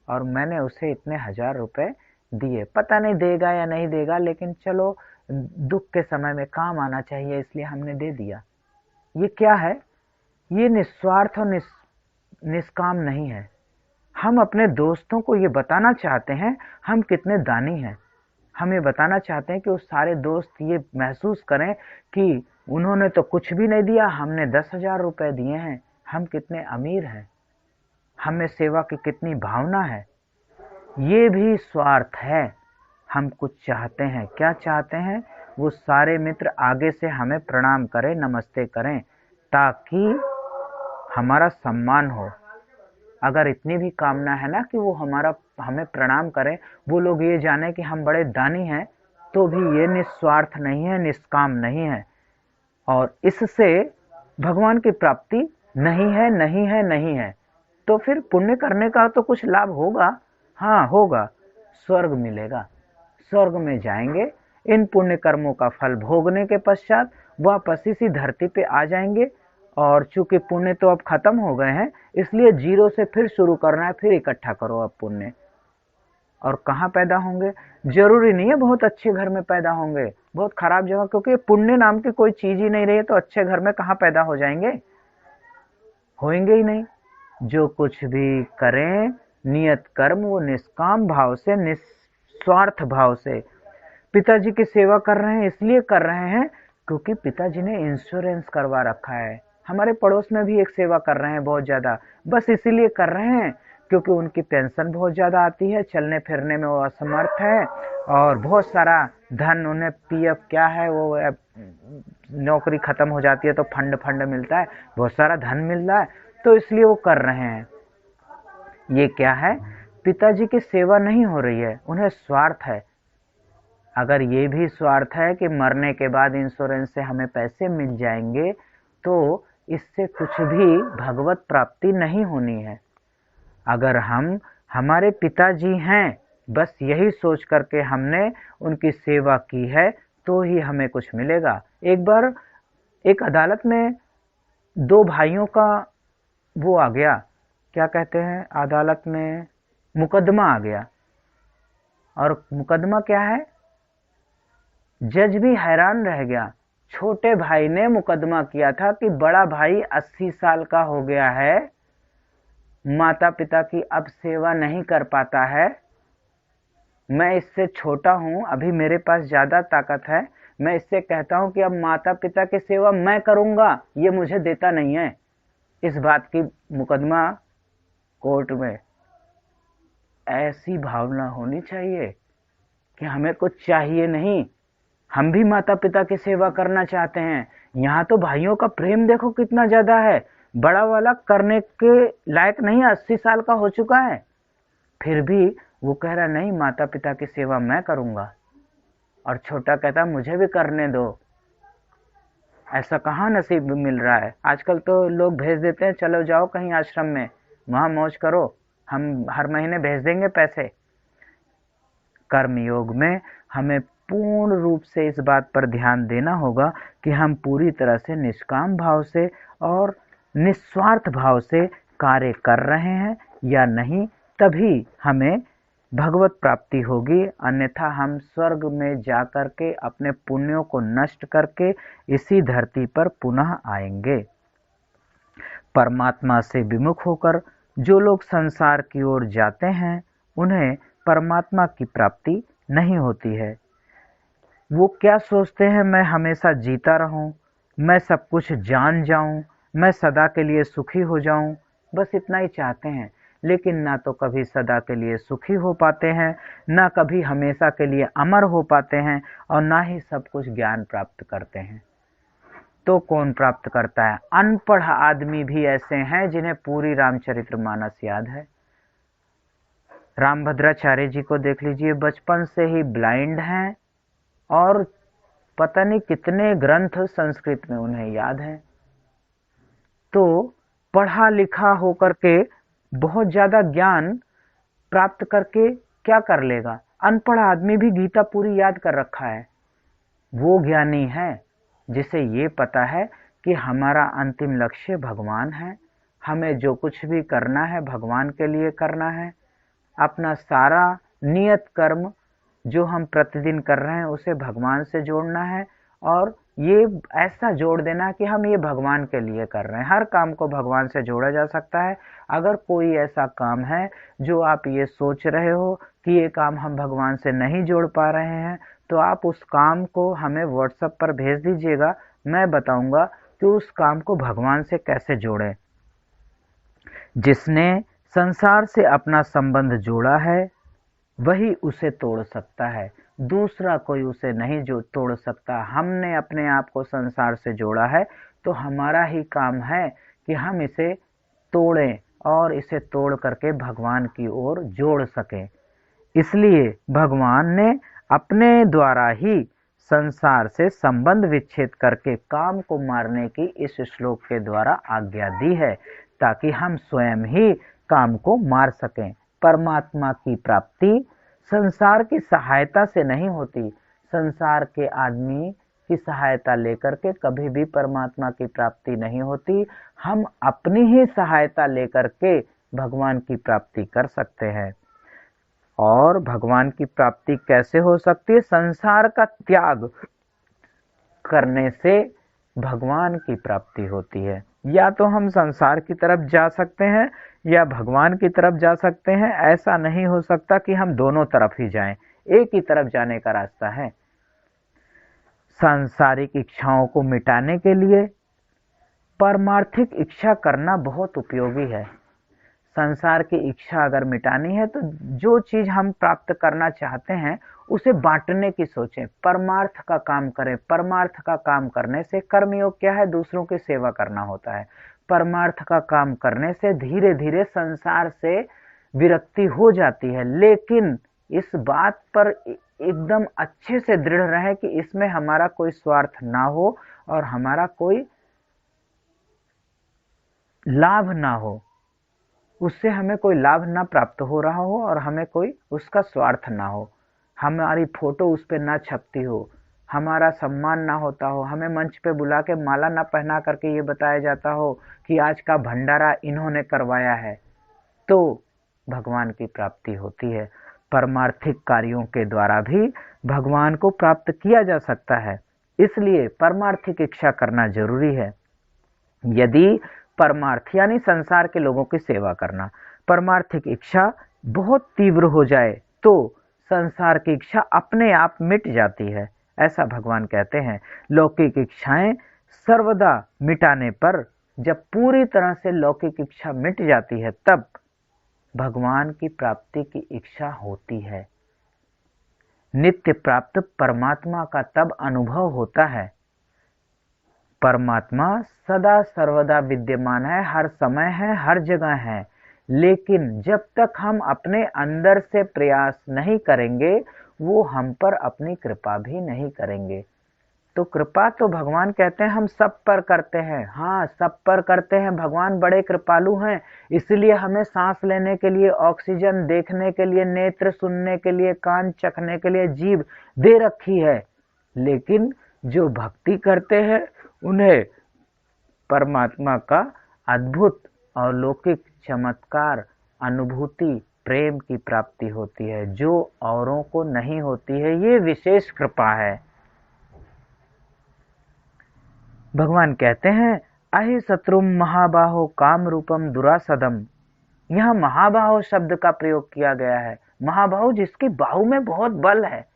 और मैंने उसे इतने 1000 रुपए दिए। पता नहीं देगा या नहीं देगा, लेकिन चलो दुख के समय में काम आना चाहिए, इसलिए हमने दे दिया। ये क्या है? ये निस्वार्थ और निष्काम नहीं है। हम अपने दोस्तों को ये बताना चाहते हैं हम कितने दानी हैं। हम ये बताना चाहते हैं कि वो सारे दोस्त ये महसूस करें कि उन्होंने तो कुछ भी नहीं दिया, हमने 10,000 रुपए दिए हैं, हम कितने अमीर हैं, हमें सेवा की कितनी भावना है। ये भी स्वार्थ है। हम कुछ चाहते हैं। क्या चाहते हैं? वो सारे मित्र आगे से हमें प्रणाम करें, नमस्ते करें, ताकि हमारा सम्मान हो। अगर इतनी भी कामना है ना कि वो हमें प्रणाम करें, वो लोग ये जाने कि हम बड़े दानी हैं, तो भी ये निस्वार्थ नहीं है, निष्काम नहीं है, और इससे भगवान की प्राप्ति नहीं है, नहीं है, नहीं है। तो फिर पुण्य करने का तो कुछ लाभ होगा। हाँ होगा, स्वर्ग मिलेगा, स्वर्ग में जाएंगे। इन पुण्य कर्मों का फल भोगने के पश्चात वापस इसी धरती पे आ जाएंगे। और चूंकि पुण्य तो अब खत्म हो गए हैं, इसलिए जीरो से फिर शुरू करना है, फिर इकट्ठा करो अब पुण्य। और कहाँ पैदा होंगे? जरूरी नहीं है बहुत अच्छे घर में पैदा होंगे, बहुत खराब जगह, क्योंकि पुण्य नाम की कोई चीज ही नहीं रही, तो अच्छे घर में कहाँ पैदा हो जाएंगे? होंगे ही नहीं। जो कुछ भी करें नियत कर्म वो निष्काम भाव से, निस्वार्थ भाव से। पिताजी की सेवा कर रहे हैं इसलिए कर रहे हैं क्योंकि पिताजी ने इंश्योरेंस करवा रखा है। हमारे पड़ोस में भी एक सेवा कर रहे हैं बहुत ज्यादा, बस इसीलिए कर रहे हैं क्योंकि उनकी पेंशन बहुत ज्यादा आती है, चलने फिरने में वो असमर्थ है, और बहुत सारा धन उन्हें, पीएफ क्या है वो, नौकरी खत्म हो जाती है तो फंड मिलता है, बहुत सारा धन मिल रहा है, तो इसलिए वो कर रहे हैं। ये क्या है? पिताजी की सेवा नहीं हो रही है, उन्हें स्वार्थ है। अगर ये भी स्वार्थ है कि मरने के बाद इंश्योरेंस से हमें पैसे मिल जाएंगे, तो इससे कुछ भी भगवत प्राप्ति नहीं होनी है। अगर हम हमारे पिताजी हैं, बस यही सोच करके हमने उनकी सेवा की है, तो ही हमें कुछ मिलेगा। एक बार एक अदालत में दो भाइयों का वो आ गया, क्या कहते हैं, अदालत में मुकदमा आ गया। और मुकदमा क्या है? जज भी हैरान रह गया। छोटे भाई ने मुकदमा किया था कि बड़ा भाई 80 साल का हो गया है, माता पिता की अब सेवा नहीं कर पाता है, मैं इससे छोटा हूं, अभी मेरे पास ज्यादा ताकत है, मैं इससे कहता हूं कि अब माता पिता की सेवा मैं करूंगा, ये मुझे देता नहीं है। इस बात की मुकदमा कोर्ट में। ऐसी भावना होनी चाहिए कि हमें कुछ चाहिए नहीं, हम भी माता पिता की सेवा करना चाहते हैं। यहाँ तो भाइयों का प्रेम देखो कितना ज्यादा है। बड़ा वाला करने के लायक नहीं, 80 साल का हो चुका है, फिर भी वो कह रहा नहीं, माता पिता की सेवा मैं करूंगा, और छोटा कहता मुझे भी करने दो। ऐसा कहाँ नसीब मिल रहा है? आजकल तो लोग भेज देते हैं, चलो जाओ कहीं आश्रम में, वहां मौज करो, हम हर महीने भेज देंगे पैसे। कर्मयोग में हमें पूर्ण रूप से इस बात पर ध्यान देना होगा कि हम पूरी तरह से निष्काम भाव से और निस्वार्थ भाव से कार्य कर रहे हैं या नहीं, तभी हमें भगवत प्राप्ति होगी, अन्यथा हम स्वर्ग में जाकर के अपने पुण्यों को नष्ट करके इसी धरती पर पुनः आएंगे। परमात्मा से विमुख होकर जो लोग संसार की ओर जाते हैं उन्हें परमात्मा की प्राप्ति नहीं होती है। वो क्या सोचते हैं, मैं हमेशा जीता रहूं, मैं सब कुछ जान जाऊं, मैं सदा के लिए सुखी हो जाऊं, बस इतना ही चाहते हैं। लेकिन ना तो कभी सदा के लिए सुखी हो पाते हैं, ना कभी हमेशा के लिए अमर हो पाते हैं, और ना ही सब कुछ ज्ञान प्राप्त करते हैं। तो कौन प्राप्त करता है? अनपढ़ आदमी भी ऐसे हैं जिन्हें पूरी रामचरितमानस याद है। रामभद्राचार्य जी को देख लीजिए, बचपन से ही ब्लाइंड हैं और पता नहीं कितने ग्रंथ संस्कृत में उन्हें याद हैं। तो पढ़ा लिखा होकर के बहुत ज्यादा ज्ञान प्राप्त करके क्या कर लेगा? अनपढ़ आदमी भी गीता पूरी याद कर रखा है। वो ज्ञानी है जिसे ये पता है कि हमारा अंतिम लक्ष्य भगवान है, हमें जो कुछ भी करना है भगवान के लिए करना है। अपना सारा नियत कर्म जो हम प्रतिदिन कर रहे हैं उसे भगवान से जोड़ना है, और ये ऐसा जोड़ देना कि हम ये भगवान के लिए कर रहे हैं। हर काम को भगवान से जोड़ा जा सकता है। अगर कोई ऐसा काम है जो आप ये सोच रहे हो कि ये काम हम भगवान से नहीं जोड़ पा रहे हैं, तो आप उस काम को हमें व्हाट्सएप पर भेज दीजिएगा। मैं बताऊंगा कि उस काम को भगवान से कैसे जोड़ें। जिसने संसार से अपना संबंध जोड़ा है वही उसे तोड़ सकता है, दूसरा कोई उसे नहीं जो तोड़ सकता। हमने अपने आप को संसार से जोड़ा है, तो हमारा ही काम है कि हम इसे तोड़ें और इसे तोड़ करके भगवान की ओर जोड़ सकें। इसलिए भगवान ने अपने द्वारा ही संसार से संबंध विच्छेद करके काम को मारने की इस श्लोक के द्वारा आज्ञा दी है, ताकि हम स्वयं ही काम को मार सकें। परमात्मा की प्राप्ति संसार की सहायता से नहीं होती। संसार के आदमी की सहायता लेकर के कभी भी परमात्मा की प्राप्ति नहीं होती। हम अपनी ही सहायता लेकर के भगवान की प्राप्ति कर सकते हैं। और भगवान की प्राप्ति कैसे हो सकती है? संसार का त्याग करने से भगवान की प्राप्ति होती है। या तो हम संसार की तरफ जा सकते हैं या भगवान की तरफ जा सकते हैं। ऐसा नहीं हो सकता कि हम दोनों तरफ ही जाएं। एक ही तरफ जाने का रास्ता है। सांसारिक इच्छाओं को मिटाने के लिए परमार्थिक इच्छा करना बहुत उपयोगी है। संसार की इच्छा अगर मिटानी है तो जो चीज हम प्राप्त करना चाहते हैं उसे बांटने की सोचें, परमार्थ का काम करें। परमार्थ का काम करने से, कर्मयोग क्या है? दूसरों की सेवा करना होता है। परमार्थ का काम करने से धीरे धीरे संसार से विरक्ति हो जाती है। लेकिन इस बात पर एकदम अच्छे से दृढ़ रहे कि इसमें हमारा कोई स्वार्थ ना हो और हमारा कोई लाभ ना हो, उससे हमें कोई लाभ ना प्राप्त हो रहा हो और हमें कोई उसका स्वार्थ ना हो। हमारी फोटो उस पर ना छपती हो, हमारा सम्मान ना होता हो, हमें मंच पे बुला के माला ना पहना करके ये बताया जाता हो कि आज का भंडारा इन्होंने करवाया है, तो भगवान की प्राप्ति होती है। परमार्थिक कार्यों के द्वारा भी भगवान को प्राप्त किया जा सकता है। इसलिए परमार्थिक इच्छा करना जरूरी है। यदि परमार्थ यानी संसार के लोगों की सेवा करना, परमार्थिक इच्छा बहुत तीव्र हो जाए तो संसार की इच्छा अपने आप मिट जाती है, ऐसा भगवान कहते हैं। लौकिक इच्छाएं सर्वदा मिटाने पर, जब पूरी तरह से लौकिक इच्छा मिट जाती है तब भगवान की प्राप्ति की इच्छा होती है। नित्य प्राप्त परमात्मा का तब अनुभव होता है। परमात्मा सदा सर्वदा विद्यमान है, हर समय है, हर जगह है। लेकिन जब तक हम अपने अंदर से प्रयास नहीं करेंगे वो हम पर अपनी कृपा भी नहीं करेंगे। तो कृपा तो भगवान कहते हैं हम सब पर करते हैं। हाँ, सब पर करते हैं। भगवान बड़े कृपालु हैं, इसलिए हमें सांस लेने के लिए ऑक्सीजन, देखने के लिए नेत्र, सुनने के लिए कान, चखने के लिए जीभ दे रखी है। लेकिन जो भक्ति करते हैं उन्हें परमात्मा का अद्भुत और लौकिक चमत्कार अनुभूति प्रेम की प्राप्ति होती है जो औरों को नहीं होती है। ये विशेष कृपा है। भगवान कहते हैं अहि शत्रुम महाबाहो काम रूपम दुरासदम। यहाँ महाबाहो शब्द का प्रयोग किया गया है। महाबाहु जिसकी बाहु में बहुत बल है।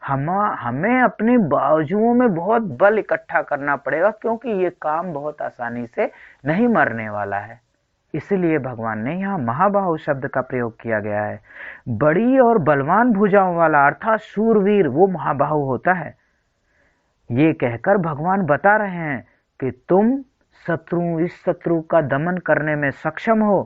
हमें अपने बाजुओं में बहुत बल इकट्ठा करना पड़ेगा, क्योंकि ये काम बहुत आसानी से नहीं मरने वाला है। इसलिए भगवान ने यहाँ महाबाहु शब्द का प्रयोग किया गया है। बड़ी और बलवान भुजाओं वाला अर्थात शूरवीर वो महाबाहु होता है। ये कहकर भगवान बता रहे हैं कि तुम इस शत्रु का दमन करने में सक्षम हो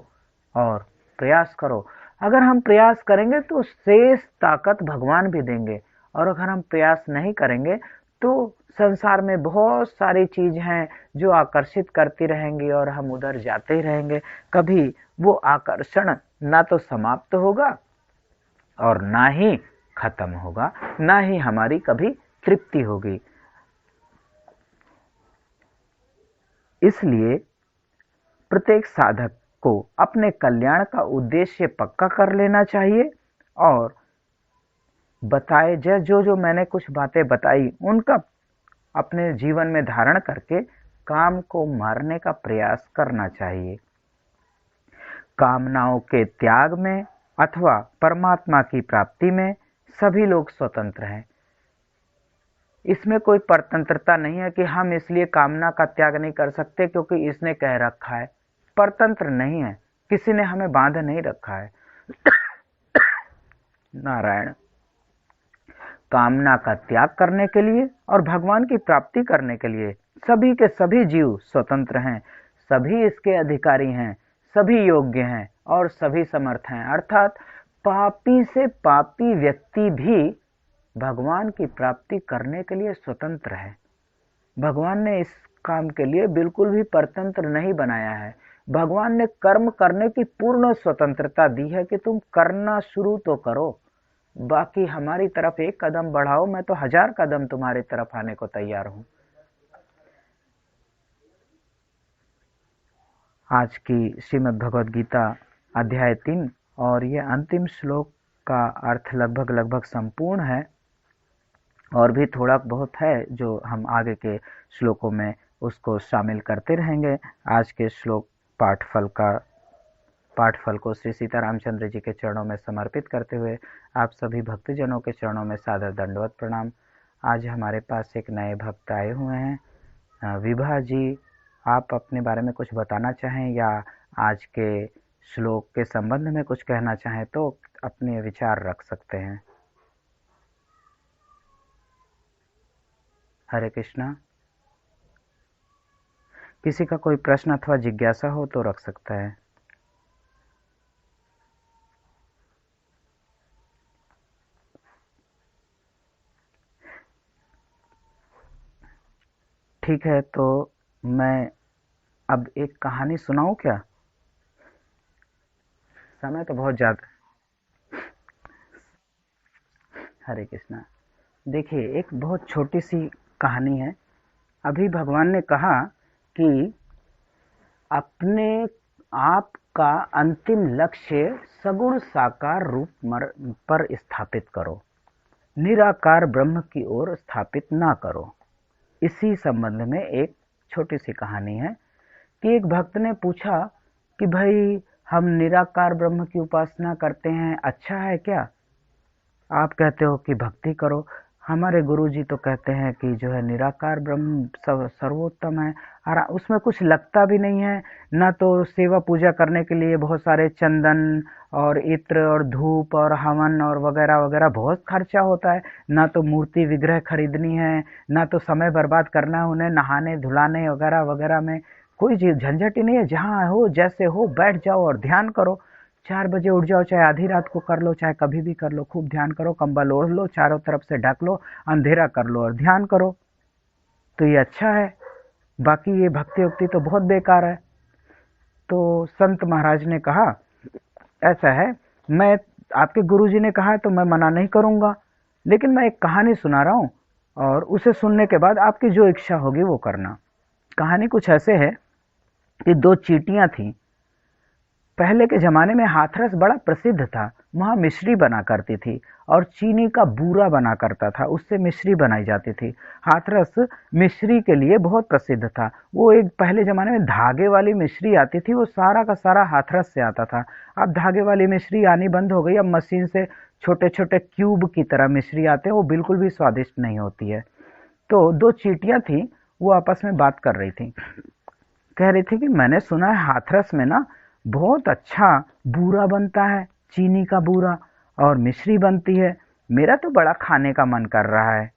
और प्रयास करो। अगर हम प्रयास करेंगे तो शेष ताकत भगवान भी देंगे, और अगर हम प्रयास नहीं करेंगे तो संसार में बहुत सारी चीज हैं जो आकर्षित करती रहेंगी और हम उधर जाते ही रहेंगे। कभी वो आकर्षण ना तो समाप्त होगा और ना ही खत्म होगा, ना ही हमारी कभी तृप्ति होगी। इसलिए प्रत्येक साधक को अपने कल्याण का उद्देश्य पक्का कर लेना चाहिए और बताए जो मैंने कुछ बातें बताई उनका अपने जीवन में धारण करके काम को मारने का प्रयास करना चाहिए। कामनाओं के त्याग में अथवा परमात्मा की प्राप्ति में सभी लोग स्वतंत्र हैं। इसमें कोई परतंत्रता नहीं है कि हम इसलिए कामना का त्याग नहीं कर सकते क्योंकि इसने कह रखा है। परतंत्र नहीं है, किसी ने हमें बांध नहीं रखा है। नारायण। कामना का त्याग करने के लिए और भगवान की प्राप्ति करने के लिए सभी के सभी जीव स्वतंत्र हैं, सभी इसके अधिकारी हैं, सभी योग्य हैं और सभी समर्थ हैं। अर्थात पापी से पापी व्यक्ति भी भगवान की प्राप्ति करने के लिए स्वतंत्र है। भगवान ने इस काम के लिए बिल्कुल भी परतंत्र नहीं बनाया है। भगवान ने कर्म करने की पूर्ण स्वतंत्रता दी है कि तुम करना शुरू तो करो, बाकी हमारी तरफ एक कदम बढ़ाओ, मैं तो 1000 कदम तुम्हारी तरफ आने को तैयार हूं। आज की श्रीमद् भगवद गीता अध्याय 3 और ये अंतिम श्लोक का अर्थ लगभग संपूर्ण है, और भी थोड़ा बहुत है जो हम आगे के श्लोकों में उसको शामिल करते रहेंगे। आज के श्लोक पाठफल को श्री सीतारामचंद्र जी के चरणों में समर्पित करते हुए आप सभी भक्तजनों के चरणों में सादर दंडवत प्रणाम। आज हमारे पास एक नए भक्त आए हुए हैं। विभा जी, आप अपने बारे में कुछ बताना चाहें या आज के श्लोक के संबंध में कुछ कहना चाहें तो अपने विचार रख सकते हैं। हरे कृष्णा। किसी का कोई प्रश्न अथवा जिज्ञासा हो तो रख सकता है। ठीक है, तो मैं अब एक कहानी सुनाऊं क्या? समय तो बहुत ज्यादा। हरे कृष्णा। देखिए, एक बहुत छोटी सी कहानी है। अभी भगवान ने कहा कि अपने आप का अंतिम लक्ष्य सगुण साकार रूप पर स्थापित करो, निराकार ब्रह्म की ओर स्थापित ना करो। इसी संबंध में एक छोटी सी कहानी है कि एक भक्त ने पूछा कि भाई, हम निराकार ब्रह्म की उपासना करते हैं, अच्छा है क्या? आप कहते हो कि भक्ति करो। हमारे गुरुजी तो कहते हैं कि जो है निराकार ब्रह्म सर्वोत्तम है, और उसमें कुछ लगता भी नहीं है। ना तो सेवा पूजा करने के लिए बहुत सारे चंदन और इत्र और धूप और हवन और वगैरह वगैरह बहुत खर्चा होता है। ना तो मूर्ति विग्रह खरीदनी है, ना तो समय बर्बाद करना है उन्हें नहाने धुलाने वगैरह वगैरह में। कोई चीज झंझट ही नहीं है। जहाँ हो जैसे हो बैठ जाओ और ध्यान करो। 4 बजे उठ जाओ, चाहे आधी रात को कर लो, चाहे कभी भी कर लो। खूब ध्यान करो, कंबल ओढ़ लो, चारों तरफ से ढक लो, अंधेरा कर लो और ध्यान करो। तो ये अच्छा है। बाकी ये भक्ति उक्ति तो बहुत बेकार है। तो संत महाराज ने कहा, ऐसा है, मैं आपके गुरुजी ने कहा है तो मैं मना नहीं करूंगा, लेकिन मैं एक कहानी सुना रहा हूं और उसे सुनने के बाद आपकी जो इच्छा होगी वो करना। कहानी कुछ ऐसे है कि 2 चींटियां थीं। पहले के ज़माने में हाथरस बड़ा प्रसिद्ध था। वहाँ मिश्री बना करती थी और चीनी का बूरा बना करता था, उससे मिश्री बनाई जाती थी। हाथरस मिश्री के लिए बहुत प्रसिद्ध था। वो एक पहले ज़माने में धागे वाली मिश्री आती थी, वो सारा का सारा हाथरस से आता था। अब धागे वाली मिश्री आनी बंद हो गई, अब मशीन से छोटे-छोटे क्यूब की तरह मिश्री आते हैं, वो बिल्कुल भी स्वादिष्ट नहीं होती है। तो 2 चींटियाँ थीं, वो आपस में बात कर रही थीं। कह रही थी कि मैंने सुना है हाथरस में ना बहुत अच्छा बूरा बनता है, चीनी का बूरा, और मिश्री बनती है। मेरा तो बड़ा खाने का मन कर रहा है।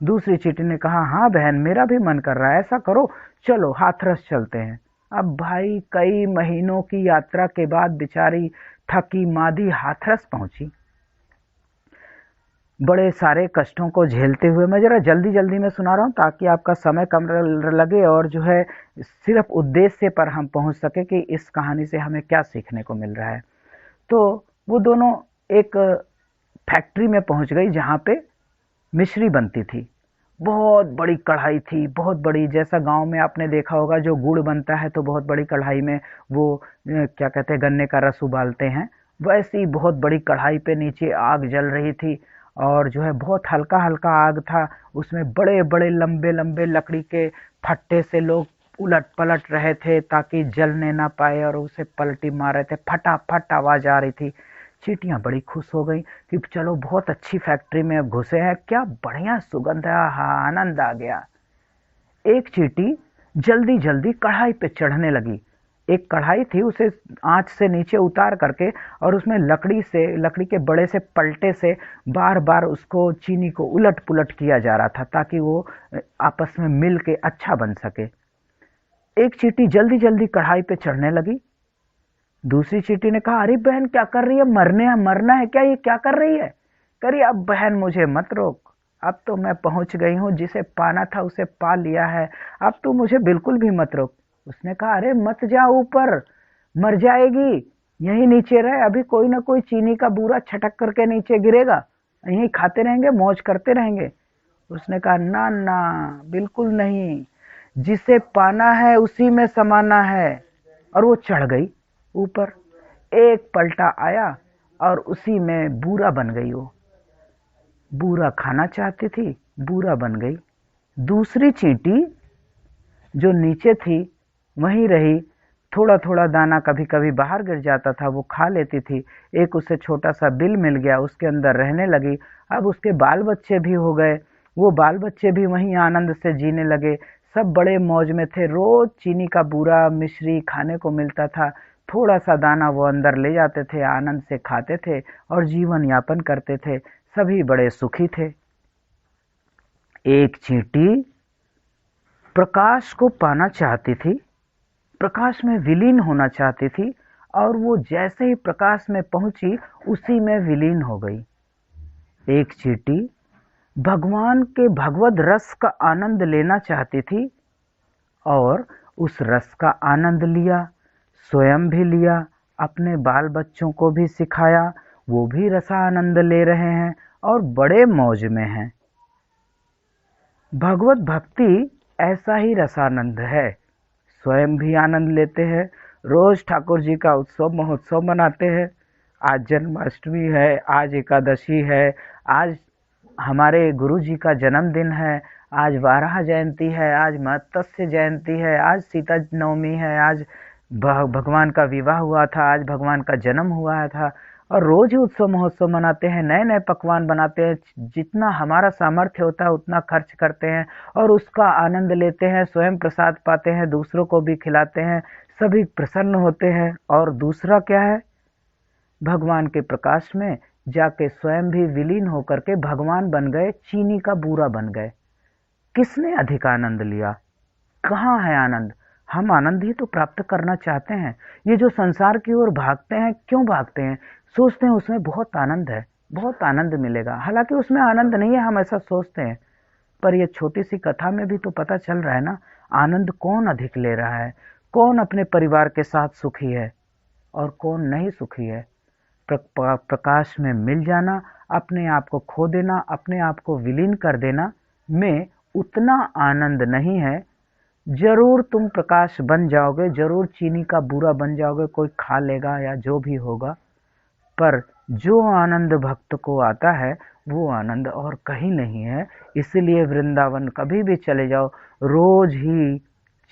दूसरी चींटी ने कहा, हाँ बहन, मेरा भी मन कर रहा है। ऐसा करो, चलो हाथरस चलते हैं। अब भाई कई महीनों की यात्रा के बाद बेचारी थकी मादी हाथरस पहुंची। बड़े सारे कष्टों को झेलते हुए, मैं ज़रा जल्दी-जल्दी में सुना रहा हूँ ताकि आपका समय कम लगे और जो है सिर्फ उद्देश्य पर हम पहुँच सके कि इस कहानी से हमें क्या सीखने को मिल रहा है। तो वो दोनों एक फैक्ट्री में पहुँच गई जहाँ पे मिश्री बनती थी। बहुत बड़ी कढ़ाई थी, बहुत बड़ी, जैसा गाँव में आपने देखा होगा जो गुड़ बनता है तो बहुत बड़ी कढ़ाई में वो क्या कहते हैं, गन्ने का रस उबालते हैं, वैसी बहुत बड़ी कढ़ाई पे नीचे आग जल रही थी और जो है बहुत हल्का-हल्का आग था। उसमें बड़े-बड़े लंबे-लंबे लकड़ी के फट्टे से लोग उलट-पलट रहे थे ताकि जलने ना पाए और उसे पलटी मार रहे थे। फटाफट आवाज़ आ रही थी। चींटियाँ बड़ी खुश हो गईं कि चलो बहुत अच्छी फैक्ट्री में अब घुसे हैं, क्या बढ़िया सुगंध है, आहा! आनंद आ गया। एक चींटी जल्दी-जल्दी कढ़ाई पे चढ़ने लगी। एक कढ़ाई थी, उसे आँच से नीचे उतार करके और उसमें लकड़ी के बड़े से पलटे से बार-बार उसको चीनी को उलट-पुलट किया जा रहा था ताकि वो आपस में मिल के अच्छा बन सके। एक चींटी जल्दी-जल्दी कढ़ाई पे चढ़ने लगी। दूसरी चींटी ने कहा, अरे बहन क्या कर रही है, मरना है क्या, ये क्या कर रही है? कह रही, अब बहन मुझे मत रोक, अब तो मैं पहुंच गई हूँ, जिसे पाना था उसे पा लिया है, अब तू मुझे बिल्कुल भी मत रोक। उसने कहा, अरे मत जा ऊपर, मर जाएगी, यहीं नीचे रहे, अभी कोई ना कोई चीनी का बूरा छटक करके नीचे गिरेगा, यहीं खाते रहेंगे, मौज करते रहेंगे। उसने कहा, ना ना, बिल्कुल नहीं, जिसे पाना है उसी में समाना है। और वो चढ़ गई ऊपर। एक पलटा आया और उसी में बूरा बन गई। वो बूरा खाना चाहती थी, बूरा बन गई। दूसरी चींटी जो नीचे थी वहीं रही, थोड़ा थोड़ा दाना कभी कभी बाहर गिर जाता था, वो खा लेती थी। एक उसे छोटा सा बिल मिल गया, उसके अंदर रहने लगी। अब उसके बाल बच्चे भी हो गए, वो बाल बच्चे भी वहीं आनंद से जीने लगे। सब बड़े मौज में थे, रोज चीनी का बूरा मिश्री खाने को मिलता था। थोड़ा सा दाना वो अंदर ले जाते थे, आनंद से खाते थे और जीवन यापन करते थे। सभी बड़े सुखी थे। एक चींटी प्रकाश को पाना चाहती थी, प्रकाश में विलीन होना चाहती थी, और वो जैसे ही प्रकाश में पहुंची उसी में विलीन हो गई। एक चींटी भगवान के भगवद रस का आनंद लेना चाहती थी और उस रस का आनंद लिया, स्वयं भी लिया, अपने बाल बच्चों को भी सिखाया, वो भी रसानंद ले रहे हैं और बड़े मौज में हैं। भगवत भक्ति ऐसा ही रसानंद है, स्वयं भी आनंद लेते हैं। रोज ठाकुर जी का उत्सव महोत्सव मनाते हैं। आज जन्माष्टमी है, आज एकादशी है, आज हमारे गुरु जी का जन्मदिन है, आज वाराह जयंती है, आज मत्स्य जयंती है, आज सीता नवमी है, आज भगवान का विवाह हुआ था, आज भगवान का जन्म हुआ था। और रोज ही उत्सव महोत्सव मनाते हैं, नए नए पकवान बनाते हैं, जितना हमारा सामर्थ्य होता है उतना खर्च करते हैं और उसका आनंद लेते हैं, स्वयं प्रसाद पाते हैं, दूसरों को भी खिलाते हैं, सभी प्रसन्न होते हैं। और दूसरा क्या है, भगवान के प्रकाश में जाके स्वयं भी विलीन होकर के भगवान बन गए, चीनी का बूरा बन गए। किसने अधिक आनंद लिया? कहाँ है आनंद? हम आनंद ही तो प्राप्त करना चाहते हैं। ये जो संसार की ओर भागते हैं, क्यों भागते हैं? सोचते हैं उसमें बहुत आनंद है, बहुत आनंद मिलेगा, हालांकि उसमें आनंद नहीं है, हम ऐसा सोचते हैं। पर ये छोटी सी कथा में भी तो पता चल रहा है ना, आनंद कौन अधिक ले रहा है, कौन अपने परिवार के साथ सुखी है और कौन नहीं सुखी है। प्रकाश में मिल जाना, अपने आप को खो देना, अपने आप को विलीन कर देना में उतना आनंद नहीं है जरूर तुम प्रकाश बन जाओगे, जरूर चीनी का बूरा बन जाओगे, कोई खा लेगा या जो भी होगा, पर जो आनंद भक्त को आता है वो आनंद और कहीं नहीं है। इसलिए वृंदावन कभी भी चले जाओ, रोज ही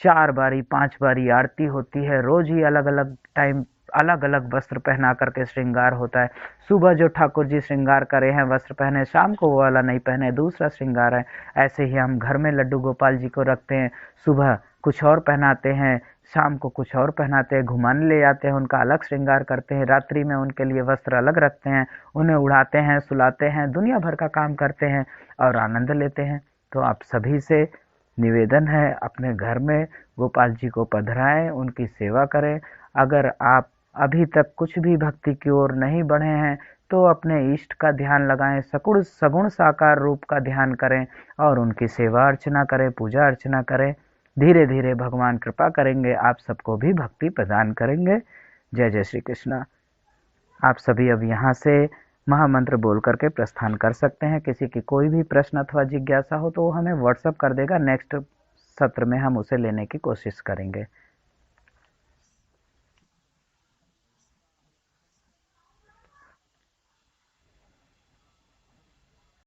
4 बारी 5 बारी आरती होती है, रोज ही अलग अलग टाइम अलग अलग वस्त्र पहना करके श्रृंगार होता है। सुबह जो ठाकुर जी श्रृंगार करे हैं वस्त्र पहने, शाम को वो वाला नहीं पहने, दूसरा श्रृंगार है। ऐसे ही हम घर में लड्डू गोपाल जी को रखते हैं, सुबह कुछ और पहनाते हैं, शाम को कुछ और पहनाते हैं, घुमाने ले जाते हैं, उनका अलग श्रृंगार करते हैं, रात्रि में उनके लिए वस्त्र अलग रखते हैं, उन्हें उड़ाते हैं, सुलाते हैं, दुनिया भर का काम करते हैं और आनंद लेते हैं। तो आप सभी से निवेदन है, अपने घर में गोपाल जी को पधराएं, उनकी सेवा करें। अगर आप अभी तक कुछ भी भक्ति की ओर नहीं बढ़े हैं तो अपने इष्ट का ध्यान लगाएं, सगुण सगुण साकार रूप का ध्यान करें और उनकी सेवा अर्चना करें, पूजा अर्चना करें। धीरे धीरे भगवान कृपा करेंगे, आप सबको भी भक्ति प्रदान करेंगे। जय जय श्री कृष्णा। आप सभी अब यहाँ से महामंत्र बोल करके प्रस्थान कर सकते हैं। किसी की कोई भी प्रश्न अथवा जिज्ञासा हो तो वो हमें व्हाट्सएप कर देगा, नेक्स्ट सत्र में हम उसे लेने की कोशिश करेंगे।